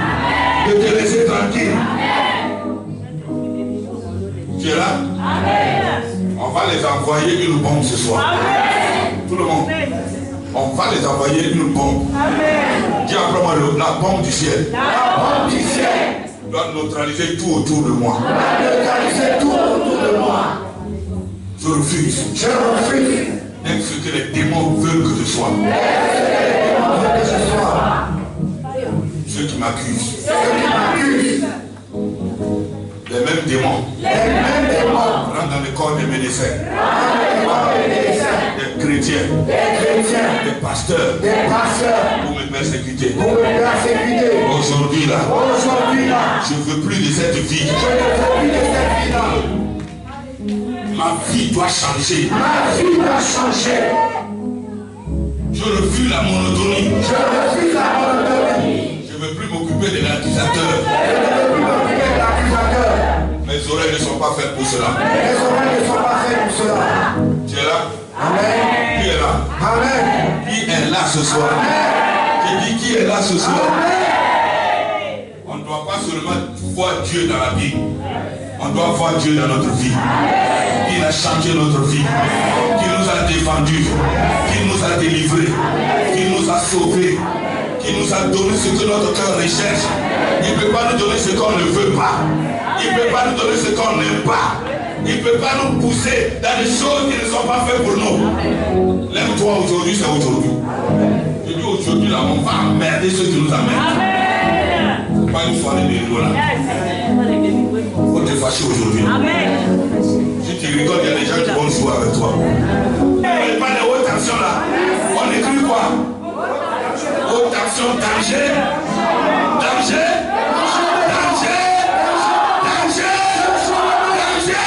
De te laisser tranquille. Tu es là? On va les envoyer une bombe ce soir. Tout le monde. On va les envoyer une bombe. Dis après moi la bombe du ciel. La bombe du ciel doit neutraliser tout autour de moi. Je refuse. Même ce que les démons veulent que je sois. Ceux qui m'accusent. Les mêmes démons. Rentrent dans le corps des médecins. Des chrétiens. Des pasteurs. Pour me persécuter. Aujourd'hui là. Je ne veux plus de cette vie. Ma vie doit changer. Je refuse la monotonie. Je ne veux plus m'occuper de l'accusateur. Mes oreilles ne sont pas faites pour cela. Tu es là? Amen. Qui est là? Amen. Qui est là ce soir? Je dis qui est là ce soir? On ne doit pas seulement voir Dieu dans la Bible. On doit voir Dieu dans notre vie. Il a changé notre vie. Qui nous a défendus. Qui nous a délivrés. Qui nous a sauvés. Qui nous a donné ce que notre cœur recherche. Il ne peut pas nous donner ce qu'on ne veut pas. Il ne peut pas nous donner ce qu'on n'aime pas. Il ne peut pas nous pousser dans des choses qui ne sont pas faites pour nous. Lève-toi aujourd'hui, c'est aujourd'hui. Je dis aujourd'hui, là, on va emmerder ceux qui nous emmerdent. Pas une soirée de rigolade. Il faut te fâcher aujourd'hui. Si tu rigoles, il y a des gens qui vont jouer avec toi. Il n'y a pas de haute tension là. On écrit quoi? Haute tension, danger. Danger. Danger. Danger. Danger.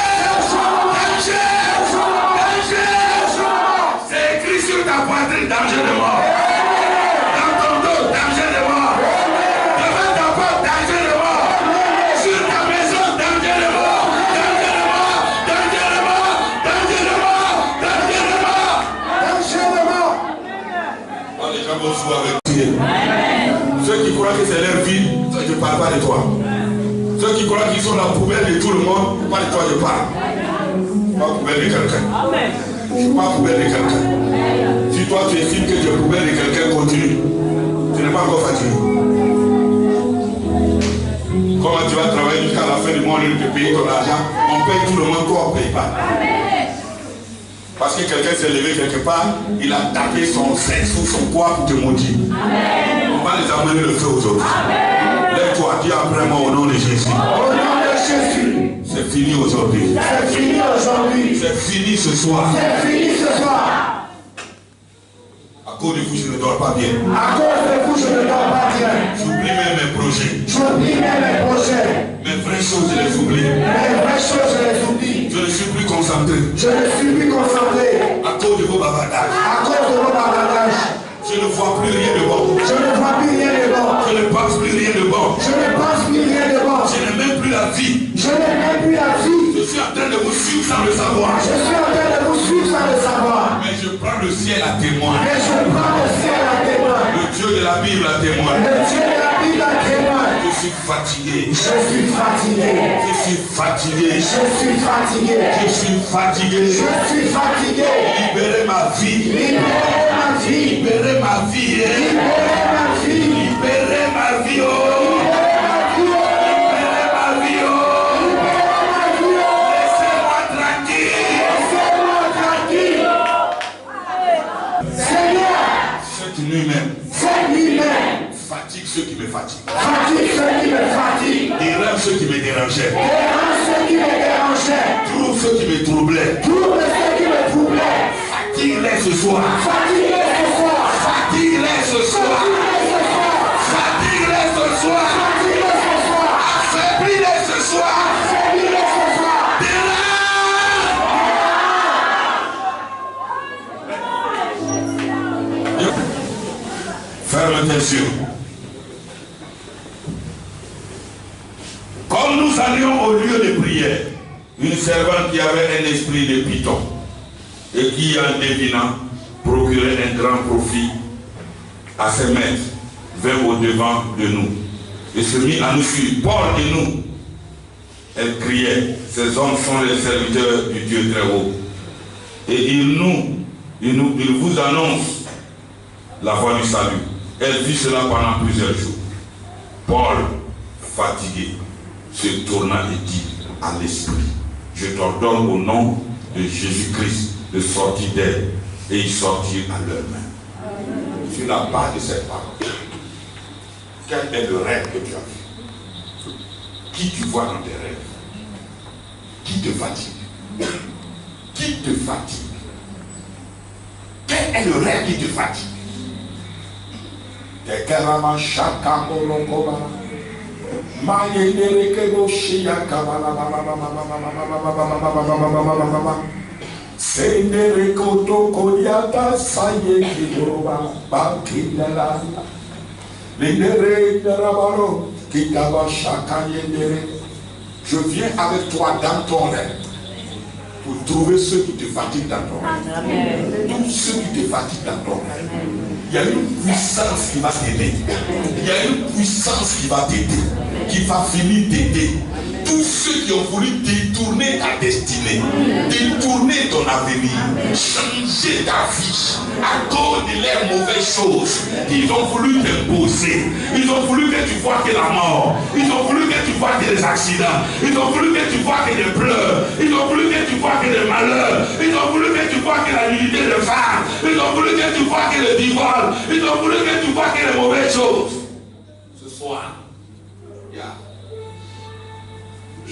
Danger. C'est écrit sur ta poitrine, danger de mort. Dans ton dos, danger de mort. Devant ta porte, danger de mort. Sur ta maison, danger de mort. Danger de mort. Danger de mort. Danger de mort. Danger de mort. Danger de mort. Oh, les gens vont jouer avec Dieu. Ceux qui croient que c'est leur vie, je ne parle pas de toi. Ceux qui croient qu'ils sont la poubelle de tout le monde, pas de toi je parle. Je ne suis pas poubelle de quelqu'un. Je ne suis pas poubelle de quelqu'un. Si toi tu estimes que tu es poubelle de quelqu'un, continue. Tu n'es pas encore fatigué. Comment tu vas travailler jusqu'à la fin du mois, on te payer ton argent, on paye tout le monde, toi on ne paye pas. Parce que quelqu'un s'est levé quelque part, il a tapé son sexe ou son poids pour te maudire. On va les amener le feu aujourd'hui. Lève-toi, dis après moi au nom de Jésus. Au nom de Jésus. C'est fini aujourd'hui. C'est fini aujourd'hui. C'est fini ce soir. C'est fini ce soir. À cause de vous, je ne dors pas bien. À cause de vous, je ne dors pas bien. J'oublie même mes projets. J'oublie même mes projets. Mes vrais choses, je les oublie. Les vraies choses, je les oublie. Je ne suis plus concentré. Je ne suis plus concentré. À cause de vos bavardages. À cause de vos bavardages. Je ne vois plus rien de bon. Je ne vois plus rien de bon. Je ne pense plus rien de bon. Je ne pense plus rien de bon. Je n'ai même plus la vie. Je n'ai même plus la vie. Je suis en train de vous suivre sans le savoir. Je suis en train de vous suivre sans le savoir. Mais je prends le ciel à témoin. Mais je prends le ciel à témoin. Le Dieu de la Bible à témoin. Le Dieu de la Bible à témoin. Je suis fatigué. Je suis fatigué. Je suis fatigué. Je suis fatigué. Je suis fatigué. Je suis fatigué. Libérez ma vie. Libérez ma vie. Libérez ma vie. Libérez ma vie. Libérez ma vie. Oh. Libérez ma vie. Oh. Laissez-moi tranquille. Laissez-moi tranquille. Seigneur, Cette nuit même, cette nuit même, fatigue ceux qui me fatiguent. fatigue ceux qui me fatiguent. Dérange ceux qui me dérangeaient. Dérange ceux qui me dérangeaient. Trouve ceux qui me troublaient. Trouve ceux qui me troublaient. Fatigue-les ce soir. Fatigue-les ce soir. Fatigue-les ce soir. Fatigue-les ce soir. Fatigue-les ce soir. Affaiblis-les ce soir. Fatigue-les ce soir. Ferme tes yeux. Comme nous allions au lieu de prière, une servante qui avait un esprit de python et qui, en devinant, procurait un grand profit à ses maîtres, vint au devant de nous et se mit à nous suivre. Paul et nous. Elle criait, ces hommes sont les serviteurs du Dieu très haut. Et il vous annonce la voie du salut. Elle vit cela pendant plusieurs jours. Paul, fatigué, se tourna et dit à l'esprit, je t'ordonne au nom de Jésus-Christ de sortir d'elle. Et ils sortirent à leurs mains. Sur la base de cette parole, quel est le rêve que tu as vu? Qui tu vois dans tes rêves? Qui te fatigue? Qui te fatigue? Quel est le rêve qui te fatigue? Je viens avec toi dans ton rêve pour trouver ceux qui te fatiguent dans ton rêve. Tous ceux qui te fatiguent dans ton rêve. Il y a une puissance qui va t'aider. Il y a une puissance qui va t'aider, qui va venir t'aider. Tous ceux qui ont voulu détourner ta destinée, détourner ton avenir, changer ta vie à cause de leurs mauvaises choses, ils ont voulu t'imposer. Ils ont voulu que tu vois que la mort. Ils ont voulu que tu vois que les accidents. Ils ont voulu que tu vois que des pleurs. Ils ont voulu que tu vois que des malheurs. Ils ont voulu que tu vois que la nudité de femmes. Ils ont voulu que tu vois que le divorce. Ils ont voulu que tu vois que les mauvaises choses. Ce soir,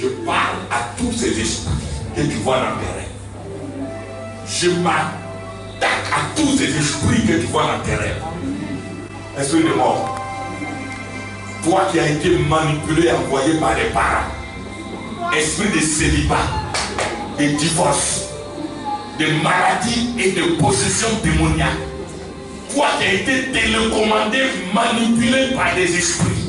je parle à tous ces esprits que tu vois dans tes rêves. Je m'attaque à tous ces esprits que tu vois dans tes rêves. Esprit de mort. Toi qui as été manipulé et envoyé par les parents. Esprit de célibat, de divorce, de maladie et de possession démoniaque. Toi qui as été télécommandé, manipulé par des esprits.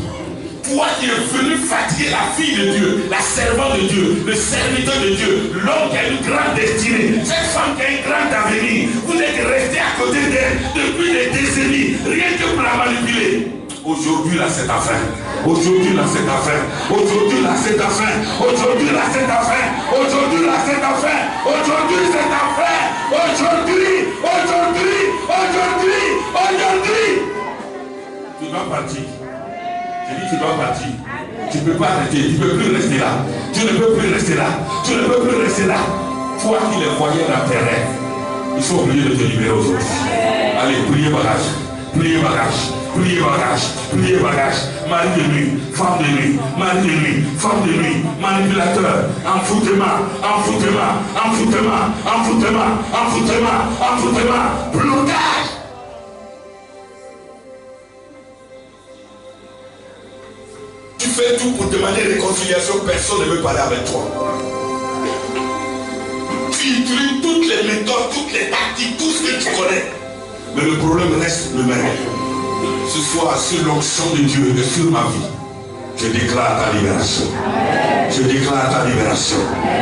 Toi qui es venu fatiguer la fille de Dieu, la servante de Dieu, le serviteur de Dieu, l'homme qui a une grande destinée, cette femme qui a un grand avenir, vous êtes resté à côté d'elle depuis des décennies, rien que pour la manipuler. Aujourd'hui là c'est ta fin. Aujourd'hui là c'est ta fin. Aujourd'hui là c'est ta fin. Aujourd'hui là c'est ta fin. Aujourd'hui là c'est ta fin. Aujourd'hui c'est ta fin. Aujourd'hui. Tu dois partir. Je dis tu dois partir. Tu ne peux pas arrêter. Tu ne peux plus rester là. Tu ne peux plus rester là. Tu ne peux plus rester là. Toi qui les voyais dans tes rêves, ils sont obligés de te libérer aujourd'hui. Allez, priez bagage. Priez bagage. Priez bagage, priez bagage, mari de nuit, femme de nuit, mari de nuit, femme de nuit, manipulateur, envoûtement, blocage. Tu fais fais tout pour demander réconciliation, personne ne veut parler avec toi. Tu utilises toutes les méthodes, toutes les tactiques, tout ce que tu connais. Mais le problème reste le même. Ce soir, sur l'onction de Dieu et sur ma vie, je déclare ta libération. Je déclare ta libération.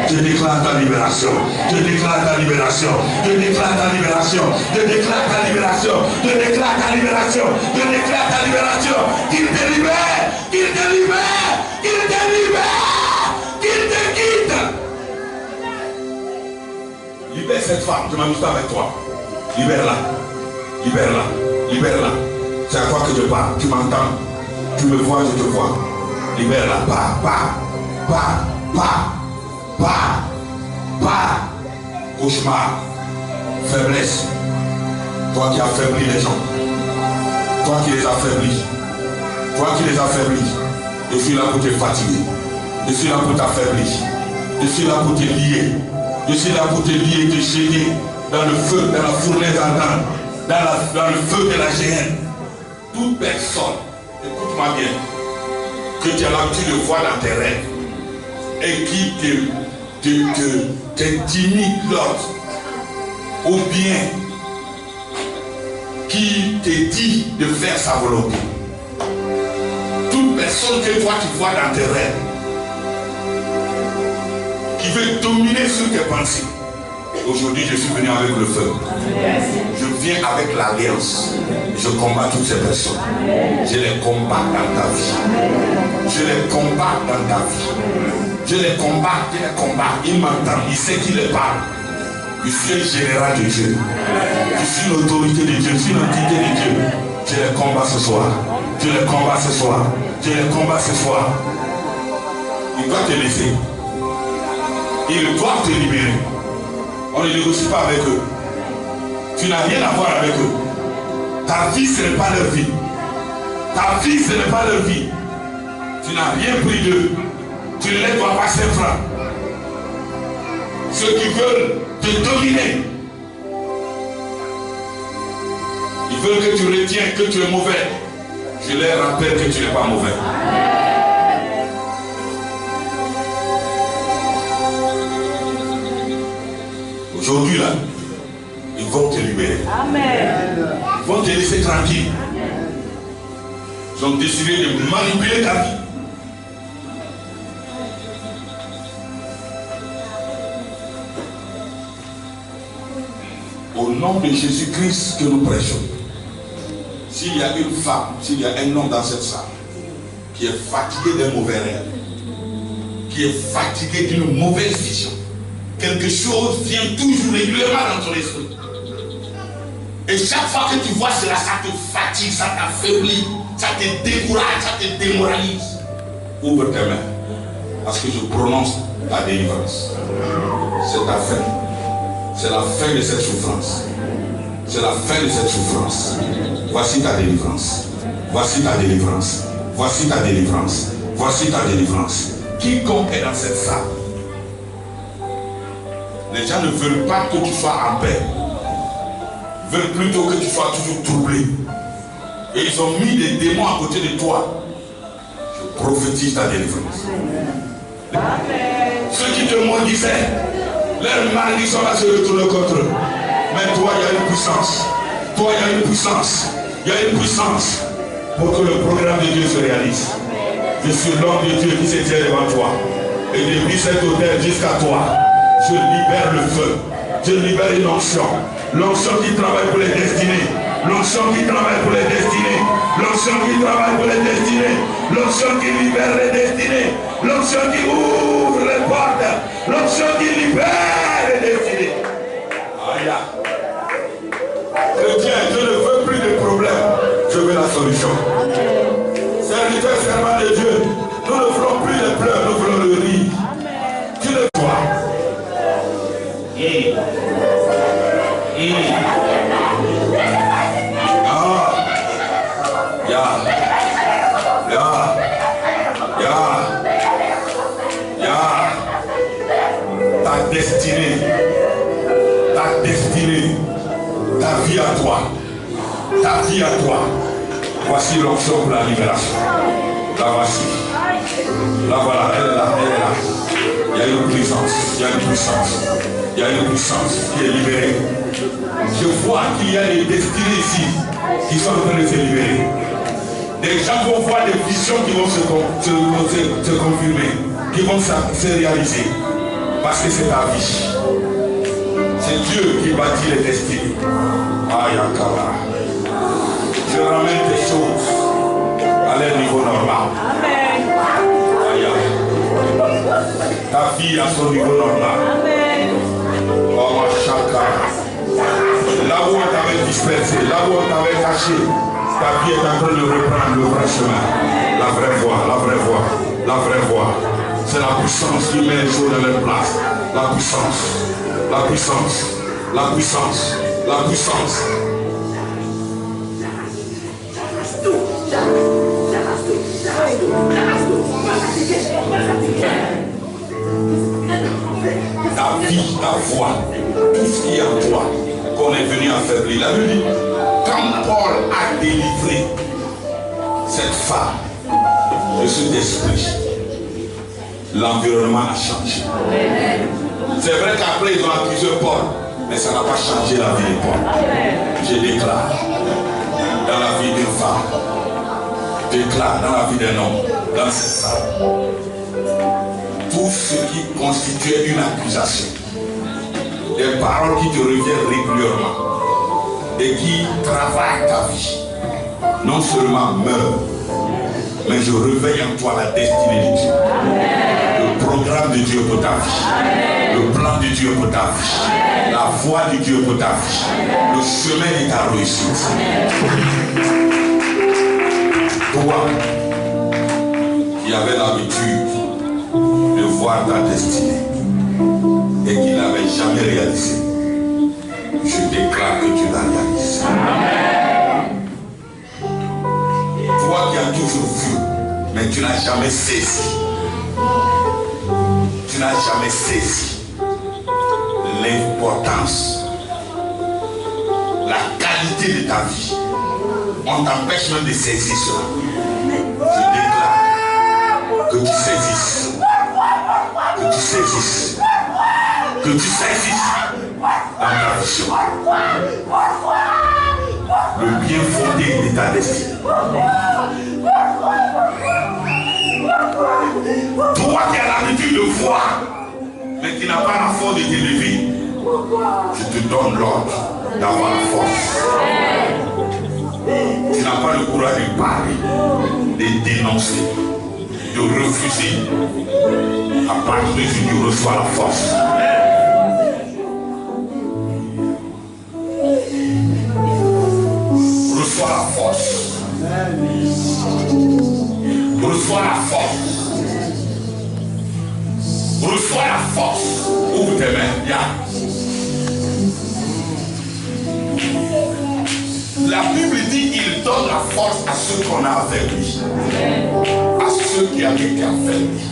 Je déclare ta libération. Je déclare ta libération. Je déclare ta libération. Je déclare ta libération. Je déclare ta libération. Je déclare ta libération. Qu'il te libère. Qu'il te libère. Qu'il te libère. Qu'il te quitte. Libère cette femme. Je m'amuse pas avec toi. Libère-la. Libère-la. Libère-la. C'est à toi que je parle. Tu m'entends. Tu me vois, je te vois. Libère-la. Cauchemar. Faiblesse. Toi qui affaiblis les gens. Toi qui les affaiblis. Toi qui les affaiblis. Je suis là pour te fatiguer. Je suis là pour t'affaiblir. Je suis là pour te lier. Je suis là pour te lier et te jeter dans le feu, dans la fournaise ardente, dans le feu de la géhenne. Toute personne, écoute-moi bien, que tu as l'habitude de voir dans tes rêves et qui t'intimide l'autre, ou bien qui te dit de faire sa volonté. Toute personne que toi tu vois dans tes rêves, qui veut dominer sur tes pensées. Aujourd'hui, je suis venu avec le feu. Je viens avec l'alliance. Je combats toutes ces personnes. Je les combats dans ta vie. Je les combats dans ta vie. Je les combats, je les combats. Il m'entend, il sait qu'il les parle. Je suis le général de Dieu. Je suis l'autorité de Dieu. Je suis l'entité de Dieu. Je les combats ce soir. Je les combats ce soir. Je les combats ce soir. Il doit te laisser. Ils doivent te libérer. On ne négocie pas avec eux. Tu n'as rien à voir avec eux. Ta vie, ce n'est pas leur vie. Ta vie, ce n'est pas leur vie. Tu n'as rien pris d'eux. Tu ne les dois pas 5 francs. Ceux qui veulent te dominer, ils veulent que tu retiens que tu es mauvais. Je leur rappelle que tu n'es pas mauvais. Aujourd'hui, là, ils vont te libérer. Amen. Ils vont te laisser tranquille. Ils ont décidé de manipuler ta vie. Au nom de Jésus-Christ que nous prêchons, s'il y a une femme, s'il y a un homme dans cette salle qui est fatigué d'un mauvais rêve, qui est fatigué d'une mauvaise vision, quelque chose vient toujours régulièrement dans ton esprit. Et chaque fois que tu vois cela, ça te fatigue, ça t'affaiblit, ça te décourage, ça te démoralise. Ouvre tes mains, parce que je prononce ta délivrance. C'est ta fin. C'est la fin de cette souffrance. C'est la fin de cette souffrance. Voici ta délivrance. Voici ta délivrance. Voici ta délivrance. Voici ta délivrance. Quiconque est dans cette salle, les gens ne veulent pas que tu sois en paix. Ils veulent plutôt que tu sois toujours troublé. Et ils ont mis des démons à côté de toi. Je prophétise ta délivrance. Amen. Ceux qui te maudissaient, leur malédiction va se retourner contre eux. Mais toi, il y a une puissance. Toi, il y a une puissance. Il y a une puissance pour que le programme de Dieu se réalise. Je suis l'homme de Dieu qui se tient devant toi. Et depuis cet hôtel jusqu'à toi, je libère le feu. Je libère une onction. L'onction qui travaille pour les destinées. L'onction qui travaille pour les destinées. L'onction qui travaille pour les destinées. L'onction qui libère les destinées. L'onction qui ouvre les portes. L'onction qui libère les destinées. Aïe. Chrétien, je ne veux plus de problèmes. Je veux la solution. Serviteur servant de Dieu, nous ne voulons plus les pleurs, nous voulons le rire. Tu le vois. Ta destinée, ta vie à toi, ta vie à toi. Voici l'onction pour la libération. La voici. La voilà, elle est là, elle est là. Il y a une puissance, il y a une puissance. Il y a une puissance qui est libérée. Je vois qu'il y a des destinées ici qui sont en train de se libérer. Des gens vont voir des visions qui vont se confirmer, qui vont se réaliser. Parce que c'est ta vie. C'est Dieu qui bâtit les destinées. Ayakala. Je ramène des choses à leur niveau normal. Amen. Ta vie à son niveau normal. Amen. Oh ma chaka. Là où on t'avait dispersé, là où on t'avait caché, ta vie est en train de reprendre le vrai chemin. La vraie voie, la vraie voie, la vraie voie. C'est la puissance qui met les choses dans leur place. La puissance, la puissance, la puissance, la puissance. Ta vie, ta voix, tout ce qui est en toi, qu'on est venu affaiblir. La Bible dit, quand Paul a délivré cette femme de cet esprit, l'environnement a changé. C'est vrai qu'après ils ont accusé Paul, mais ça n'a pas changé la vie de Paul. Je déclare dans la vie d'une femme, déclare dans la vie d'un homme, dans cette femme, tout ce qui constituait une accusation, des paroles qui te reviennent régulièrement et qui travaillent ta vie, non seulement meurent, mais je réveille en toi la destinée de Dieu. Le programme de Dieu pour ta vie. Le plan de Dieu pour ta vie. La voie de Dieu pour ta vie. Le chemin de ta réussite. Toi qui avais l'habitude de voir ta destinée et qui n'avais jamais réalisé, je déclare que tu l'as réalisé. Toi qui as toujours vu, mais tu n'as jamais saisi. Tu n'as jamais saisi l'importance, la qualité de ta vie. On t'empêche même de saisir cela. Je déclare que tu saisisses. Que tu saisisses. Que tu saisisses dans ta vision. Le bien fondé de ta destinée. Toi qui as l'habitude de voir, mais qui n'a pas la force de t'élever, je te donne l'ordre d'avoir la force. Tu n'as pas le courage de parler, de dénoncer, de refuser. À partir de ce tu reçois la force. Reçois la force. Reçois la force. Reçois la force. Ouvre tes mains. Yeah. La Bible dit qu'il donne la force à ceux qu'on a affaiblis. À ceux qui avaient été affaiblis.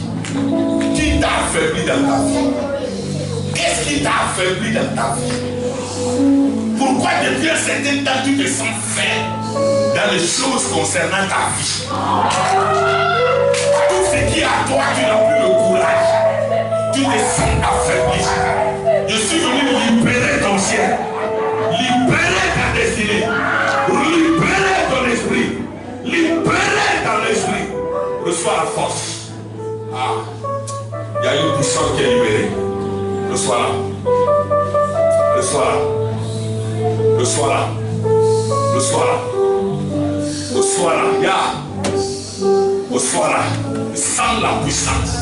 Qui t'a affaibli dans ta vie? Qu'est-ce qui t'a affaibli dans ta vie? Pourquoi depuis un certain temps tu te sens faible dans les choses concernant ta vie? Tout ce qui est à toi, tu n'as plus le courage. Tu te sens affaibli. Je suis venu libérer ton ciel, libérer ta destinée, libérer ton esprit, libérer ton esprit. Reçois la force. Ah, il y a une puissance qui est libérée. Reçois là. Reçois là. Reçois là. Reçois là. Reçois là. Ya. Reçois là. Sens la puissance.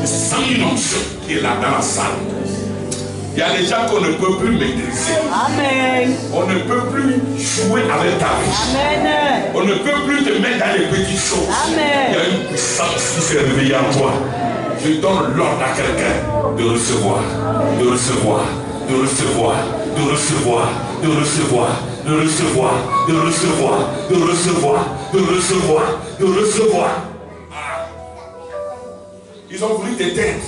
Sens une onction qui est là dans la salle. Il y a des gens qu'on ne peut plus maîtriser. Amen. On ne peut plus jouer avec ta vie. Amen. On ne peut plus te mettre dans les petites choses. Amen. Il y a une puissance qui s'est réveillée en toi. Je donne l'ordre à quelqu'un de recevoir, de recevoir, de recevoir, de recevoir, de recevoir, de recevoir, de recevoir, de recevoir, de recevoir, de recevoir. Ah. Ils ont voulu t'éteindre.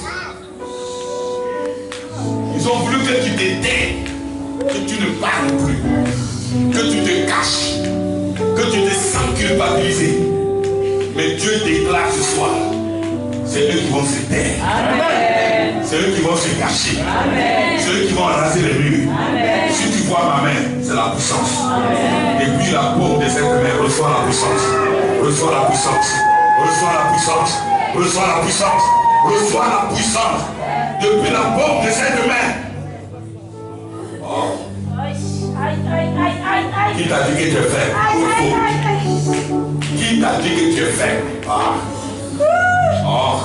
Ils ont voulu que tu t'éteignes, que tu ne parles plus, que tu te caches, que tu te sens culpabilisé. Mais Dieu déclare ce soir, c'est eux qui vont se taire. C'est eux qui vont se cacher. C'est eux qui vont raser les murs. Si tu vois ma main, c'est la puissance. Et puis la paume de cette main reçoit la puissance. Reçoit la puissance. Reçoit la puissance. Reçoit la puissance. Reçoit la puissance. Depuis la paume de cette main. Oh. Qui t'a dit que tu es faible? Qui t'a dit que tu es faible? Ah. Oh.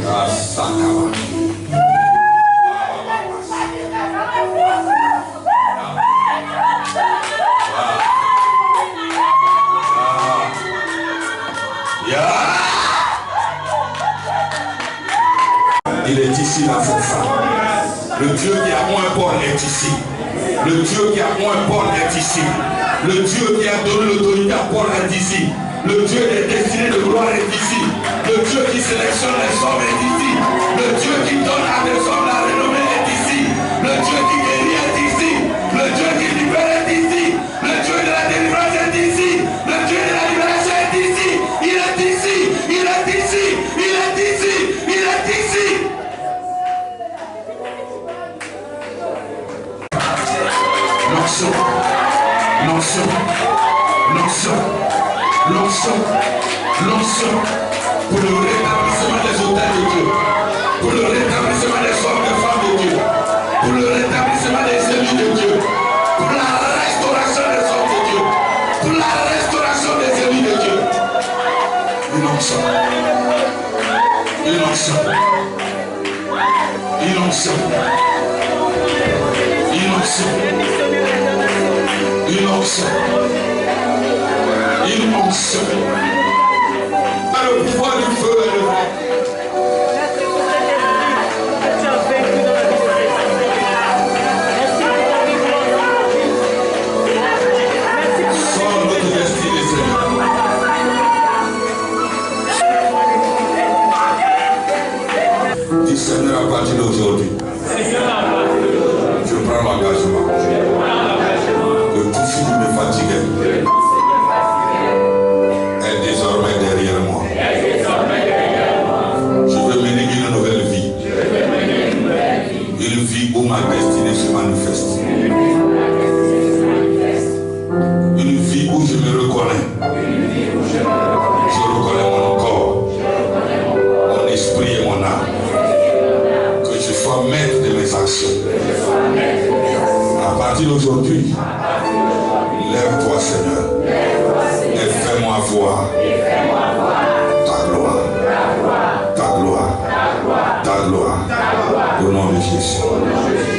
Ah, ça va. Il est ici dans cette salle. Le Dieu qui a moins peur est ici. Le Dieu qui a moins peur est ici. Le Dieu qui a donné l'autorité à Paul est ici. Le Dieu des destinées de gloire est ici. Le Dieu qui sélectionne les hommes est ici. Le Dieu qui donne à des hommes la renommée est ici. Le Dieu qui guérit est ici. Le Dieu qui libère est ici. Le Dieu de la délivrance est ici. Le Dieu de la libération est ici. Il est ici. Il est ici. Il est ici. Il est ici. L'onction, l'onction, l'onction, l'onction, l'onction pour le rétablissement des hôtels de Dieu, pour le rétablissement des hommes et des femmes de Dieu, pour le rétablissement des élus de Dieu, pour la restauration des hommes de Dieu, pour la restauration des élus de Dieu. Une onction, une onction, une onction, une onction. Une onction. Une onction. Le pouvoir du feu est levé. Sors notre destinée, Seigneur. Dis Seigneur, à partir d'aujourd'hui, je prends l'engagement. Tout ce qui me fatiguait est désormais derrière moi. Je veux mener une nouvelle vie. Une vie où ma destinée se manifeste. Une vie où je me reconnais. Je reconnais mon corps, mon esprit et mon âme. Que je sois maître de mes actions. À partir d'aujourd'hui, lève-toi, Seigneur, et fais-moi voir ta gloire, ta gloire, ta gloire, au nom de Jésus.